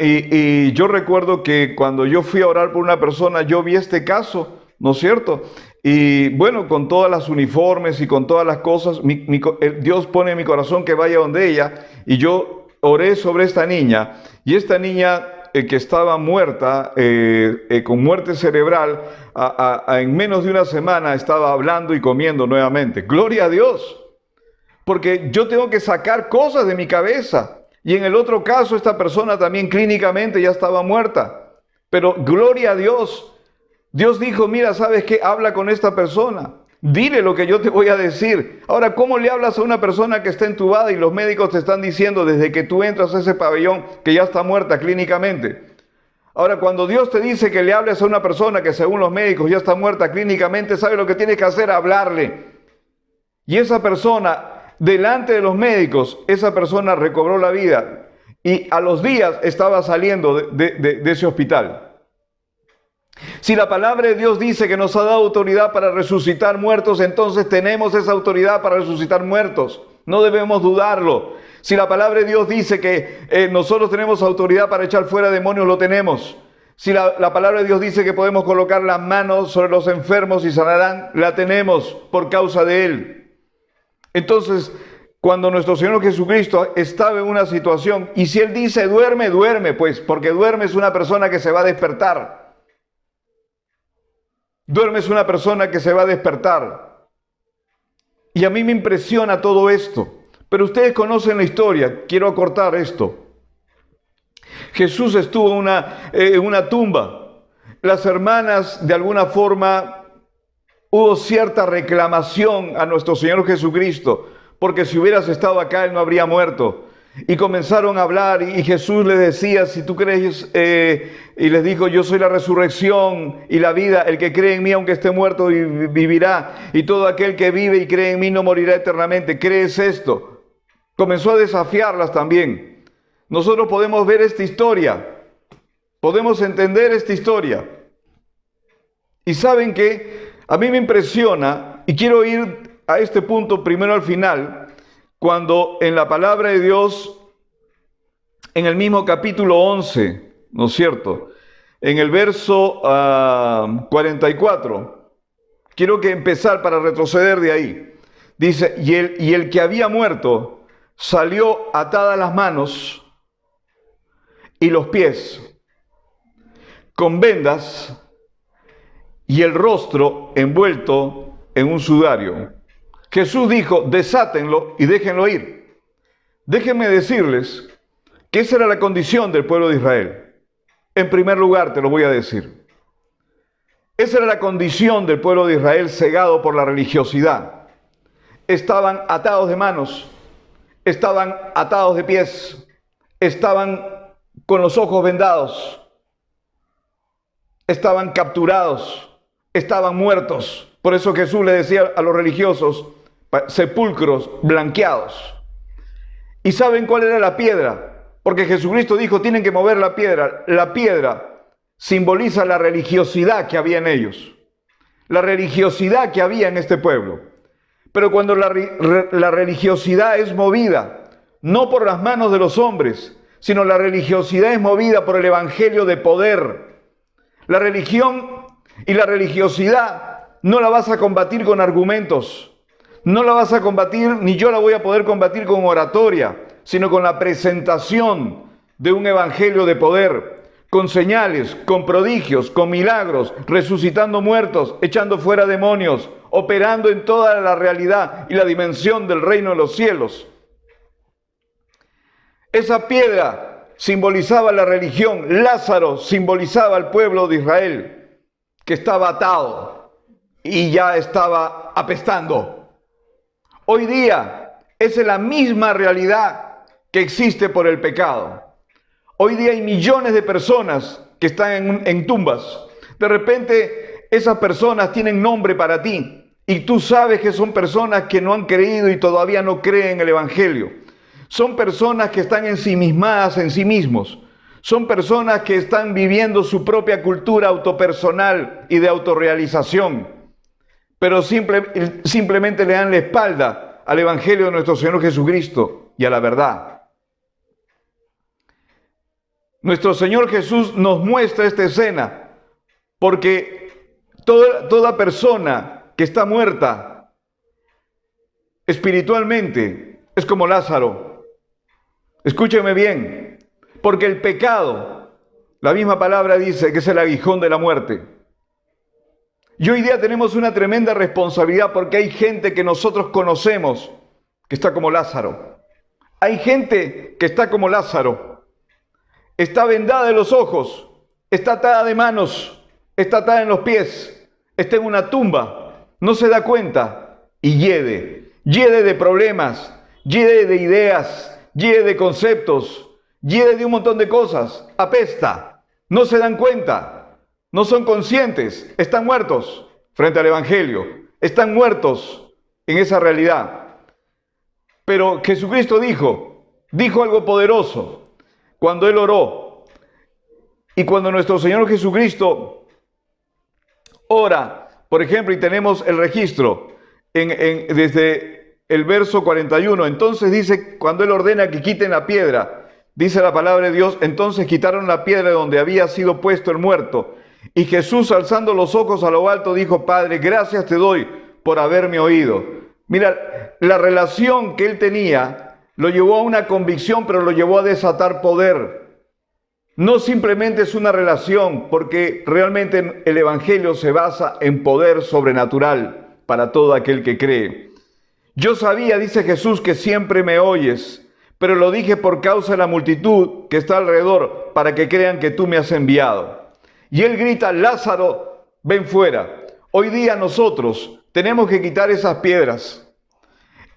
y yo recuerdo que cuando yo fui a orar por una persona, yo vi este caso, ¿no es cierto? Y bueno, con todas las uniformes y con todas las cosas, Dios pone en mi corazón que vaya donde ella, y yo oré sobre esta niña, y esta niña que estaba muerta, con muerte cerebral, en menos de una semana estaba hablando y comiendo nuevamente. ¡Gloria a Dios! Porque yo tengo que sacar cosas de mi cabeza. Y en el otro caso, esta persona también clínicamente ya estaba muerta. Pero gloria a Dios. Dios dijo, mira, ¿sabes qué? Habla con esta persona. Dile lo que yo te voy a decir. Ahora, ¿cómo le hablas a una persona que está entubada y los médicos te están diciendo desde que tú entras a ese pabellón que ya está muerta clínicamente? Ahora, cuando Dios te dice que le hables a una persona que según los médicos ya está muerta clínicamente, ¿sabe lo que tienes que hacer? Hablarle. Y esa persona, delante de los médicos, esa persona recobró la vida y a los días estaba saliendo de ese hospital. Si la palabra de Dios dice que nos ha dado autoridad para resucitar muertos, entonces tenemos esa autoridad para resucitar muertos. No debemos dudarlo. Si la palabra de Dios dice que nosotros tenemos autoridad para echar fuera demonios, lo tenemos. Si la palabra de Dios dice que podemos colocar las manos sobre los enfermos y sanarán, la tenemos por causa de Él. Entonces, cuando nuestro Señor Jesucristo estaba en una situación, y si Él dice duerme, duerme, pues, porque duerme es una persona que se va a despertar. Duermes una persona que se va a despertar. Y a mí me impresiona todo esto. Pero ustedes conocen la historia. Quiero acortar esto. Jesús estuvo en una tumba. Las hermanas, de alguna forma, hubo cierta reclamación a nuestro Señor Jesucristo, porque si hubieras estado acá, Él no habría muerto. Y comenzaron a hablar y Jesús les decía, si tú crees, y les dijo, yo soy la resurrección y la vida, el que cree en mí, aunque esté muerto, vivirá, y todo aquel que vive y cree en mí no morirá eternamente. ¿Crees esto? Comenzó a desafiarlas también. Nosotros podemos ver esta historia, podemos entender esta historia. Y saben que a mí me impresiona, y quiero ir a este punto primero al final, cuando en la palabra de Dios, en el mismo capítulo 11, ¿no es cierto?, en el verso 44, quiero que empezar para retroceder de ahí. Dice, y el que había muerto salió atadas las manos y los pies con vendas y el rostro envuelto en un sudario. Jesús dijo, desátenlo y déjenlo ir. Déjenme decirles que esa era la condición del pueblo de Israel. En primer lugar, te lo voy a decir. Esa era la condición del pueblo de Israel cegado por la religiosidad. Estaban atados de manos, estaban atados de pies, estaban con los ojos vendados, estaban capturados, estaban muertos. Por eso Jesús le decía a los religiosos, sepulcros blanqueados. ¿Y saben cuál era la piedra? Porque Jesucristo dijo, tienen que mover la piedra. La piedra simboliza la religiosidad que había en ellos, la religiosidad que había en este pueblo. Pero cuando la religiosidad es movida, no por las manos de los hombres, sino la religiosidad es movida por el evangelio de poder. La religión y la religiosidad no la vas a combatir con argumentos, no la vas a combatir, ni yo la voy a poder combatir con oratoria, sino con la presentación de un evangelio de poder, con señales, con prodigios, con milagros, resucitando muertos, echando fuera demonios, operando en toda la realidad y la dimensión del reino de los cielos. Esa piedra simbolizaba la religión. Lázaro simbolizaba al pueblo de Israel, que estaba atado y ya estaba apestando. Hoy día es la misma realidad que existe por el pecado. Hoy día hay millones de personas que están en tumbas. De repente esas personas tienen nombre para ti y tú sabes que son personas que no han creído y todavía no creen el evangelio. Son personas que están ensimismadas en sí mismos. Son personas que están viviendo su propia cultura autopersonal y de autorrealización. Pero simplemente le dan la espalda al evangelio de nuestro Señor Jesucristo y a la verdad. Nuestro Señor Jesús nos muestra esta escena porque toda persona que está muerta espiritualmente es como Lázaro. Escúcheme bien, porque el pecado, la misma palabra dice que es el aguijón de la muerte. Y hoy día tenemos una tremenda responsabilidad porque hay gente que nosotros conocemos que está como Lázaro. Hay gente que está como Lázaro. Está vendada de los ojos, está atada de manos, está atada en los pies, está en una tumba, no se da cuenta y hiede de problemas, hiede de ideas, hiede de conceptos, hiede de un montón de cosas, apesta, no se dan cuenta. No son conscientes, están muertos frente al evangelio, están muertos en esa realidad. Pero Jesucristo dijo algo poderoso cuando Él oró. Y cuando nuestro Señor Jesucristo ora, por ejemplo, y tenemos el registro desde el verso 41, entonces dice, cuando Él ordena que quiten la piedra, dice la palabra de Dios, entonces quitaron la piedra donde había sido puesto el muerto. Y Jesús, alzando los ojos a lo alto, dijo, Padre, gracias te doy por haberme oído. Mira, la relación que él tenía lo llevó a una convicción, pero lo llevó a desatar poder. No simplemente es una relación, porque realmente el Evangelio se basa en poder sobrenatural para todo aquel que cree. Yo sabía, dice Jesús, que siempre me oyes, pero lo dije por causa de la multitud que está alrededor, para que crean que tú me has enviado. Y él grita, Lázaro, ven fuera. Hoy día nosotros tenemos que quitar esas piedras.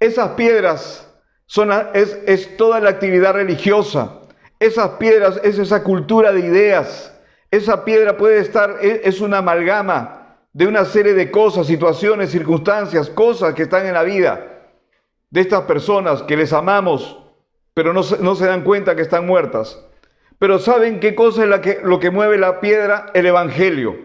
Esas piedras es toda la actividad religiosa. Esas piedras es esa cultura de ideas. Esa piedra puede estar, es una amalgama de una serie de cosas, situaciones, circunstancias, cosas que están en la vida de estas personas que les amamos, pero no se dan cuenta que están muertas. Pero ¿saben qué cosa es lo que mueve la piedra? El Evangelio.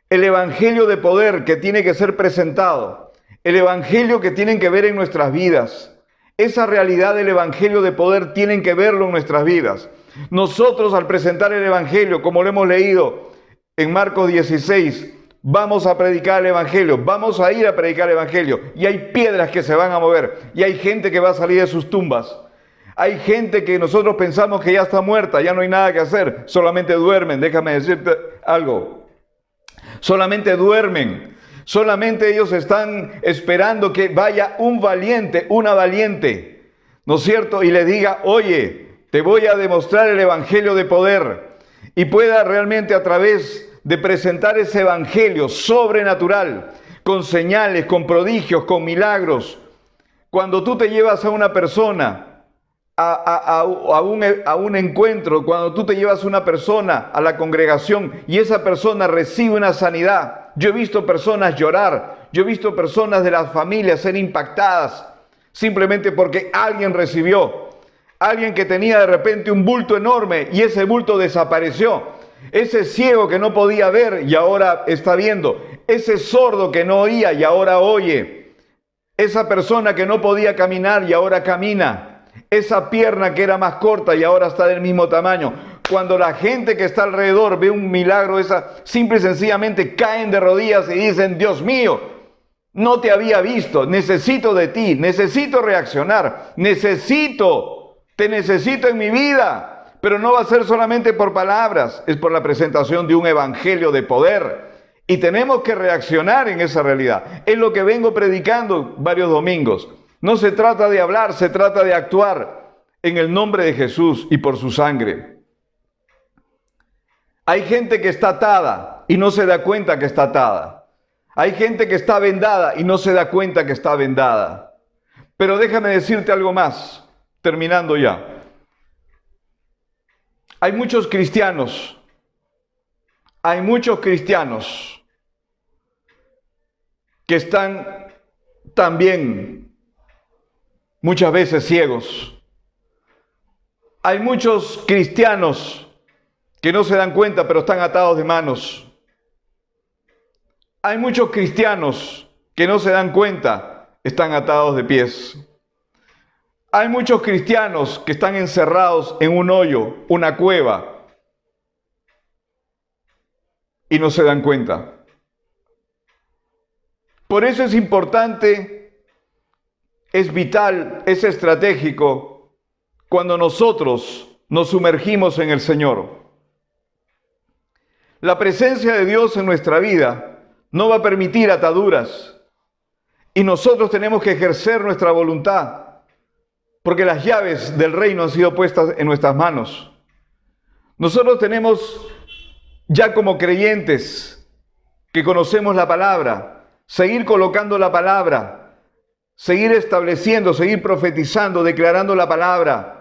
El Evangelio de poder que tiene que ser presentado. El Evangelio que tienen que ver en nuestras vidas. Esa realidad del Evangelio de poder tienen que verlo en nuestras vidas. Nosotros al presentar el Evangelio, como lo hemos leído en Marcos 16, vamos a predicar el Evangelio, vamos a ir a predicar el Evangelio. Y hay piedras que se van a mover y hay gente que va a salir de sus tumbas. Hay gente que nosotros pensamos que ya está muerta, ya no hay nada que hacer, solamente duermen. Déjame decirte algo, solamente duermen. Solamente ellos están esperando que vaya un valiente, una valiente, ¿no es cierto? Y le diga, oye, te voy a demostrar el Evangelio de poder. Y pueda realmente a través de presentar ese Evangelio sobrenatural, con señales, con prodigios, con milagros. Cuando tú te llevas a una persona a un encuentro, cuando tú te llevas a una persona a la congregación y esa persona recibe una sanidad. Yo he visto personas llorar, yo he visto personas de las familias ser impactadas simplemente porque alguien recibió, alguien que tenía de repente un bulto enorme y ese bulto desapareció. Ese ciego que no podía ver y ahora está viendo, ese sordo que no oía y ahora oye, esa persona que no podía caminar y ahora camina. Esa pierna que era más corta y ahora está del mismo tamaño. Cuando la gente que está alrededor ve un milagro, simple y sencillamente caen de rodillas y dicen, Dios mío, no te había visto, necesito de ti, necesito reaccionar, te necesito en mi vida. Pero no va a ser solamente por palabras, es por la presentación de un evangelio de poder. Y tenemos que reaccionar en esa realidad. Es lo que vengo predicando varios domingos. No se trata de hablar, se trata de actuar en el nombre de Jesús y por su sangre. Hay gente que está atada y no se da cuenta que está atada. Hay gente que está vendada y no se da cuenta que está vendada. Pero déjame decirte algo más, terminando ya. Hay muchos cristianos que están también muchas veces ciegos. Hay muchos cristianos que no se dan cuenta, pero están atados de manos. Hay muchos cristianos que no se dan cuenta, están atados de pies. Hay muchos cristianos que están encerrados en un hoyo, una cueva, y no se dan cuenta. Por eso es importante, es vital, es estratégico cuando nosotros nos sumergimos en el Señor. La presencia de Dios en nuestra vida no va a permitir ataduras y nosotros tenemos que ejercer nuestra voluntad porque las llaves del reino han sido puestas en nuestras manos. Nosotros tenemos ya como creyentes que conocemos la palabra, seguir colocando la palabra, seguir estableciendo, seguir profetizando, declarando la palabra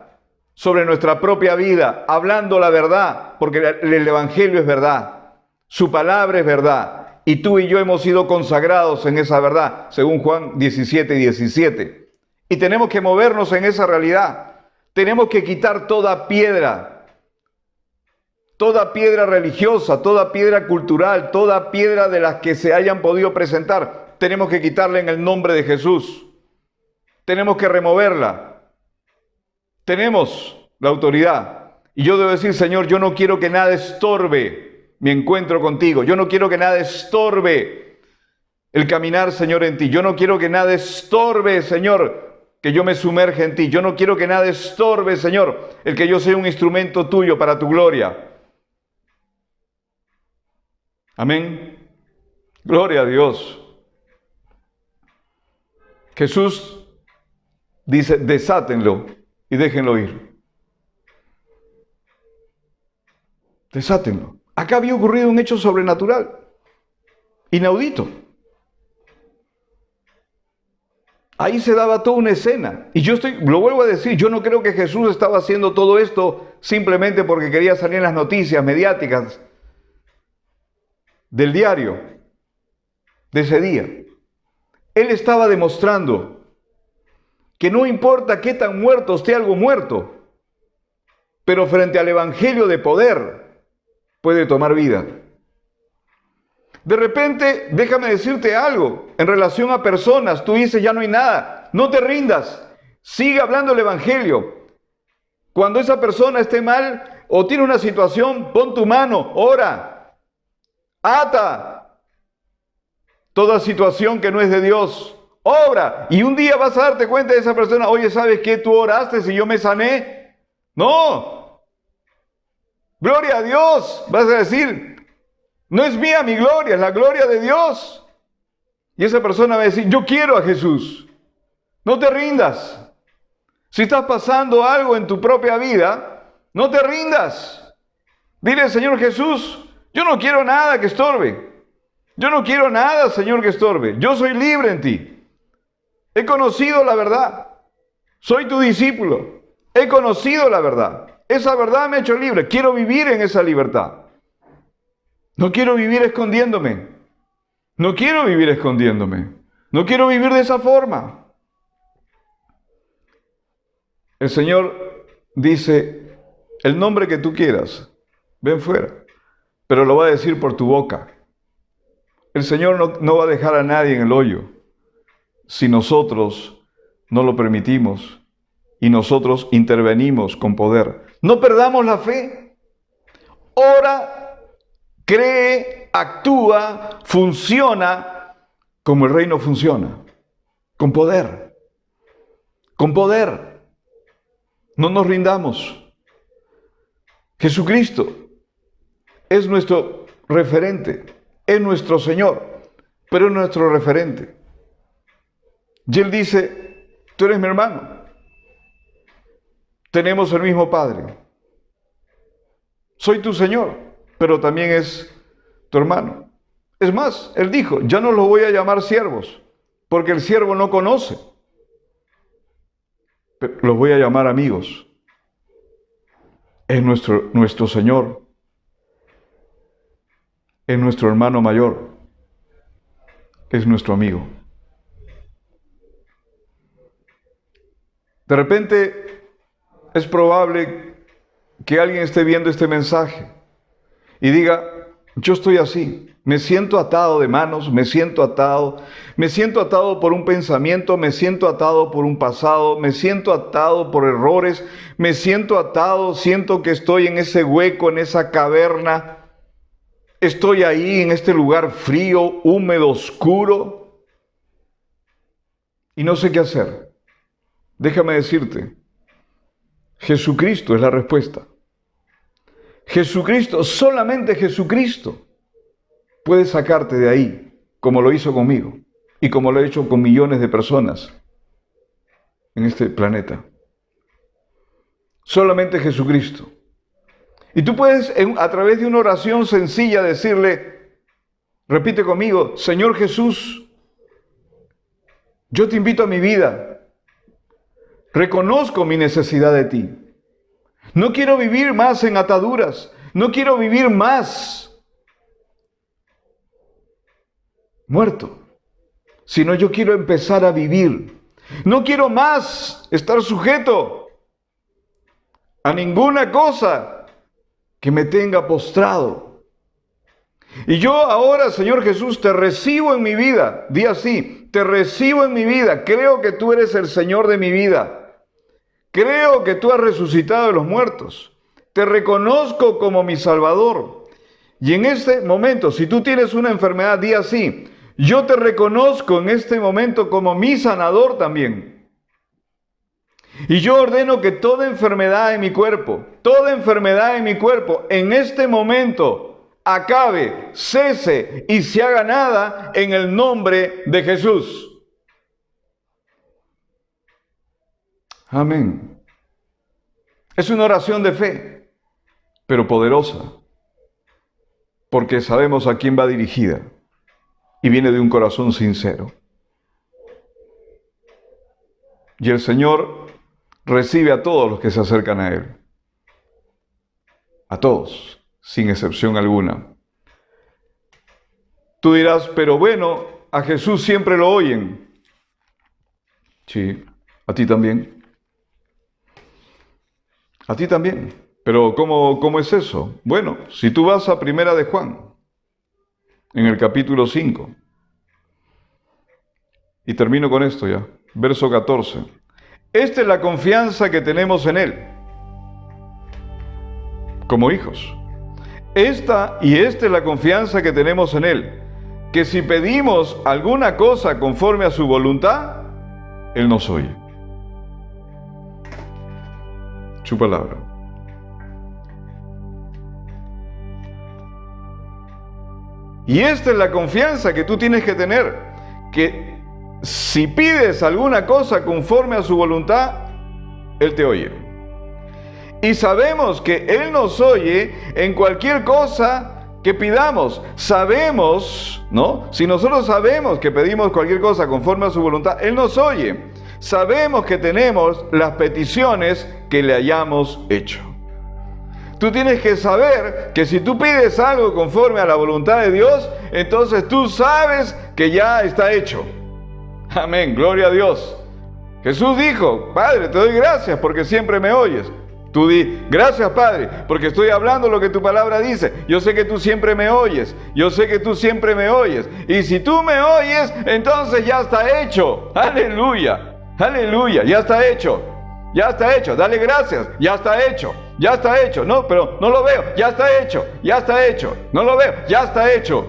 sobre nuestra propia vida, hablando la verdad, porque el Evangelio es verdad, su palabra es verdad, y tú y yo hemos sido consagrados en esa verdad, según Juan 17:17. Y tenemos que movernos en esa realidad, tenemos que quitar toda piedra religiosa, toda piedra cultural, toda piedra de las que se hayan podido presentar, tenemos que quitarla en el nombre de Jesús, tenemos que removerla. Tenemos la autoridad. Y yo debo decir, Señor, yo no quiero que nada estorbe mi encuentro contigo. Yo no quiero que nada estorbe el caminar, Señor, en ti. Yo no quiero que nada estorbe, Señor, que yo me sumerja en ti. Yo no quiero que nada estorbe, Señor, el que yo sea un instrumento tuyo para tu gloria. Amén. Gloria a Dios. Jesús dice, desátenlo y déjenlo ir. Desátenlo. Acá había ocurrido un hecho sobrenatural, inaudito. Ahí se daba toda una escena. Y lo vuelvo a decir, yo no creo que Jesús estaba haciendo todo esto simplemente porque quería salir en las noticias mediáticas del diario de ese día. Él estaba demostrando que no importa qué tan muerto esté algo muerto, pero frente al evangelio de poder puede tomar vida. De repente, déjame decirte algo, en relación a personas, tú dices, ya no hay nada, no te rindas, sigue hablando el evangelio. Cuando esa persona esté mal o tiene una situación, pon tu mano, ora, ata toda situación que no es de Dios, obra, y un día vas a darte cuenta de esa persona, oye, ¿sabes qué? Tú oraste si yo me sané. No, gloria a Dios, vas a decir, no es mía mi gloria, es la gloria de Dios. Y esa persona va a decir, yo quiero a Jesús. No te rindas. Si estás pasando algo en tu propia vida, no te rindas. Dile, Señor Jesús, yo no quiero nada que estorbe. Yo no quiero nada, Señor, que estorbe. Yo soy libre en ti. He conocido la verdad. Soy tu discípulo. He conocido la verdad. Esa verdad me ha hecho libre. Quiero vivir en esa libertad. No quiero vivir escondiéndome. No quiero vivir escondiéndome. No quiero vivir de esa forma. El Señor dice, el nombre que tú quieras, ven fuera, pero lo va a decir por tu boca. El Señor no va a dejar a nadie en el hoyo si nosotros no lo permitimos y nosotros intervenimos con poder. No perdamos la fe. Ora, cree, actúa, funciona como el reino funciona, con poder, con poder. No nos rindamos. Jesucristo es nuestro referente, es nuestro Señor, pero es nuestro referente. Y Él dice, tú eres mi hermano, tenemos el mismo Padre, soy tu Señor, pero también es tu hermano. Es más, Él dijo, ya no los voy a llamar siervos, porque el siervo no conoce, pero los voy a llamar amigos. Es nuestro Señor, es nuestro hermano mayor, es nuestro amigo. De repente es probable que alguien esté viendo este mensaje y diga, yo estoy así, me siento atado de manos, me siento atado por un pensamiento, me siento atado por un pasado, me siento atado por errores, me siento atado, siento que estoy en ese hueco, en esa caverna, estoy ahí en este lugar frío, húmedo, oscuro y no sé qué hacer. Déjame decirte, Jesucristo es la respuesta. Jesucristo, solamente Jesucristo puede sacarte de ahí, como lo hizo conmigo y como lo ha hecho con millones de personas en este planeta. Solamente Jesucristo. Y tú puedes, a través de una oración sencilla, decirle, repite conmigo, Señor Jesús, yo te invito a mi vida. Reconozco mi necesidad de ti. No quiero vivir más en ataduras. No quiero vivir más muerto, sino yo quiero empezar a vivir. No quiero más estar sujeto a ninguna cosa que me tenga postrado. Y yo ahora, Señor Jesús, te recibo en mi vida. Di así, te recibo en mi vida. Creo que tú eres el Señor de mi vida. Creo que tú has resucitado de los muertos. Te reconozco como mi Salvador. Y en este momento, si tú tienes una enfermedad, di así, yo te reconozco en este momento como mi sanador también. Y yo ordeno que toda enfermedad en mi cuerpo, en este momento, acabe, cese y se haga nada en el nombre de Jesús. Amén. Es una oración de fe, pero poderosa, porque sabemos a quién va dirigida y viene de un corazón sincero. Y el Señor recibe a todos los que se acercan a Él. A todos, sin excepción alguna. Tú dirás, pero bueno, a Jesús siempre lo oyen. Sí, a ti también. A ti también. Pero ¿cómo es eso? Bueno, si tú vas a Primera de Juan, en el capítulo 5, y termino con esto ya, verso 14. Esta es la confianza que tenemos en Él, como hijos. Esta es la confianza que tenemos en Él, que si pedimos alguna cosa conforme a su voluntad, Él nos oye. Su palabra. Y esta es la confianza que tú tienes que tener, que si pides alguna cosa conforme a su voluntad, Él te oye. Y sabemos que Él nos oye en cualquier cosa que pidamos. Sabemos, ¿no? Si nosotros sabemos que pedimos cualquier cosa conforme a su voluntad, Él nos oye. Sabemos que tenemos las peticiones que le hayamos hecho. Tú tienes que saber que si tú pides algo conforme a la voluntad de Dios, entonces tú sabes que ya está hecho. Amén, gloria a Dios. Jesús dijo, Padre, te doy gracias porque siempre me oyes. Tú di, gracias Padre, porque estoy hablando lo que tu palabra dice. Yo sé que tú siempre me oyes. Yo sé que tú siempre me oyes. Y si tú me oyes, entonces ya está hecho. Aleluya, aleluya, ya está hecho. Ya está hecho, dale gracias, ya está hecho. Ya está hecho, no, pero no lo veo, ya está hecho, ya está hecho. No lo veo, ya está hecho.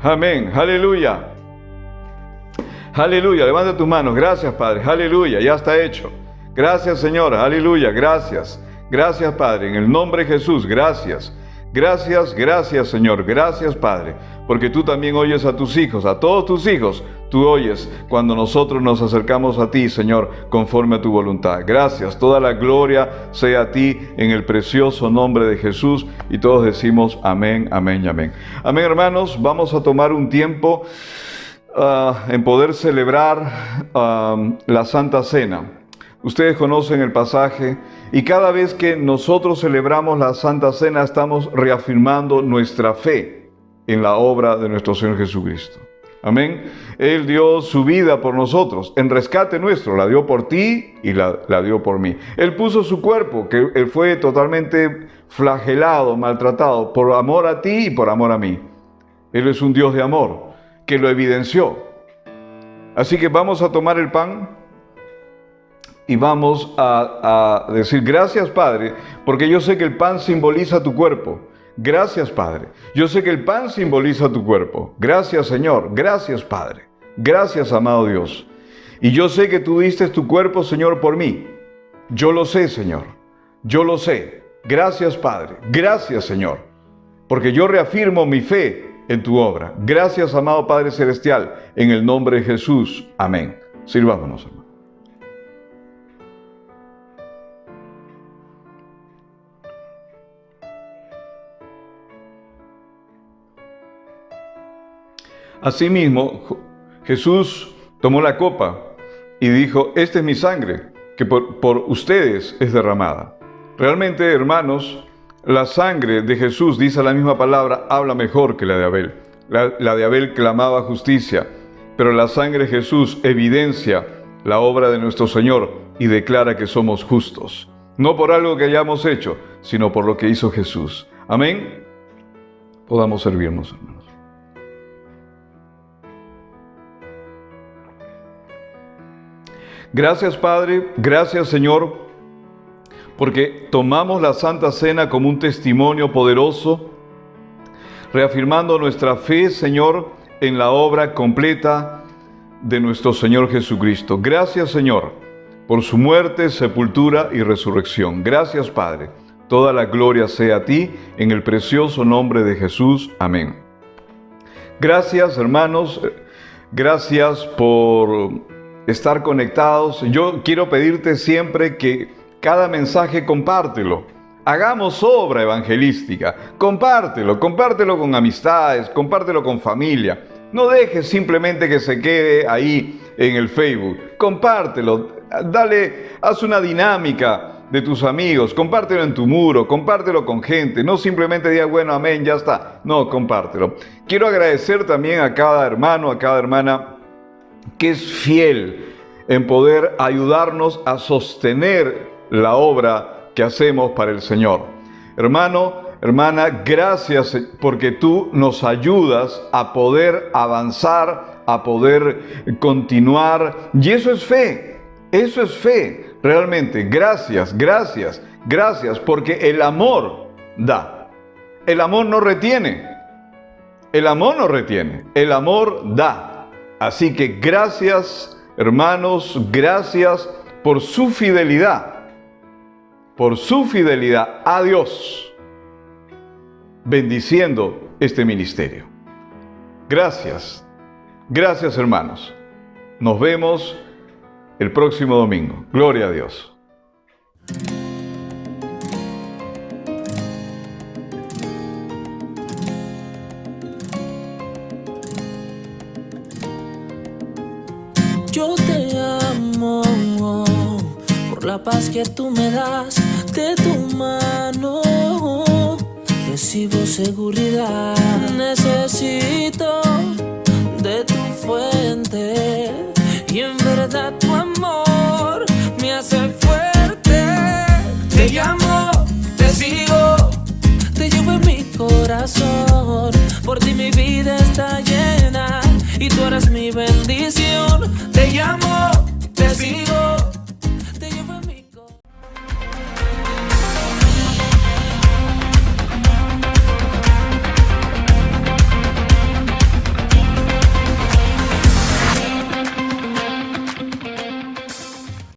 Amén, aleluya. Aleluya, levanta tus manos, gracias Padre, aleluya, ya está hecho. Gracias Señor, aleluya, gracias. Gracias Padre, en el nombre de Jesús, gracias. Gracias, gracias Señor, gracias Padre, porque tú también oyes a tus hijos, a todos tus hijos, tú oyes cuando nosotros nos acercamos a ti, Señor, conforme a tu voluntad. Gracias, toda la gloria sea a ti en el precioso nombre de Jesús, y todos decimos amén, amén y amén. Amén, hermanos, vamos a tomar un tiempo en poder celebrar la Santa Cena. Ustedes conocen el pasaje, y cada vez que nosotros celebramos la Santa Cena estamos reafirmando nuestra fe en la obra de nuestro Señor Jesucristo. Amén. Él dio su vida por nosotros, en rescate nuestro, la dio por ti y la dio por mí. Él puso su cuerpo, que Él fue totalmente flagelado, maltratado, por amor a ti y por amor a mí. Él es un Dios de amor, que lo evidenció. Así que vamos a tomar el pan y vamos a decir, gracias Padre, porque yo sé que el pan simboliza tu cuerpo. Gracias Padre, yo sé que el pan simboliza tu cuerpo. Gracias Señor, gracias Padre, gracias amado Dios. Y yo sé que tú diste tu cuerpo, Señor, por mí. Yo lo sé, Señor, yo lo sé. Gracias Padre, gracias Señor, porque yo reafirmo mi fe en tu obra. Gracias amado Padre Celestial, en el nombre de Jesús. Amén. Sirvámonos, hermano. Asimismo, Jesús tomó la copa y dijo, esta es mi sangre, que por ustedes es derramada. Realmente, hermanos, la sangre de Jesús, dice la misma palabra, habla mejor que la de Abel. La de Abel clamaba justicia, pero la sangre de Jesús evidencia la obra de nuestro Señor y declara que somos justos. No por algo que hayamos hecho, sino por lo que hizo Jesús. Amén. Podamos servirnos, hermanos. Gracias Padre, gracias Señor, porque tomamos la Santa Cena como un testimonio poderoso, reafirmando nuestra fe, Señor, en la obra completa de nuestro Señor Jesucristo. Gracias, Señor, por su muerte, sepultura y resurrección. Gracias, Padre. Toda la gloria sea a ti, en el precioso nombre de Jesús. Amén. Gracias, hermanos. Gracias por estar conectados. Yo quiero pedirte siempre que cada mensaje compártelo. Hagamos obra evangelística. Compártelo con amistades, compártelo con familia. No dejes simplemente que se quede ahí en el Facebook. Compártelo. Haz una dinámica de tus amigos, compártelo en tu muro, compártelo con gente, no simplemente digas, bueno, amén, ya está. No, compártelo. Quiero agradecer también a cada hermano, a cada hermana que es fiel en poder ayudarnos a sostener la obra que hacemos para el Señor. Hermano, hermana, gracias porque tú nos ayudas a poder avanzar, a poder continuar, y eso es fe. Eso es fe, realmente. Gracias, gracias, gracias, porque el amor da. El amor no retiene. El amor no retiene. El amor da. Así que gracias, hermanos, gracias por su fidelidad. Por su fidelidad a Dios. Bendiciendo este ministerio. Gracias. Gracias, hermanos. Nos vemos el próximo domingo. Gloria a Dios. Yo te amo por la paz que tú me das. De tu mano recibo seguridad. Necesito de tu fuente y en verdad tu amor me hace fuerte. Te llamo, te sigo, te llevo en mi corazón. Por ti mi vida está llena y tú eres mi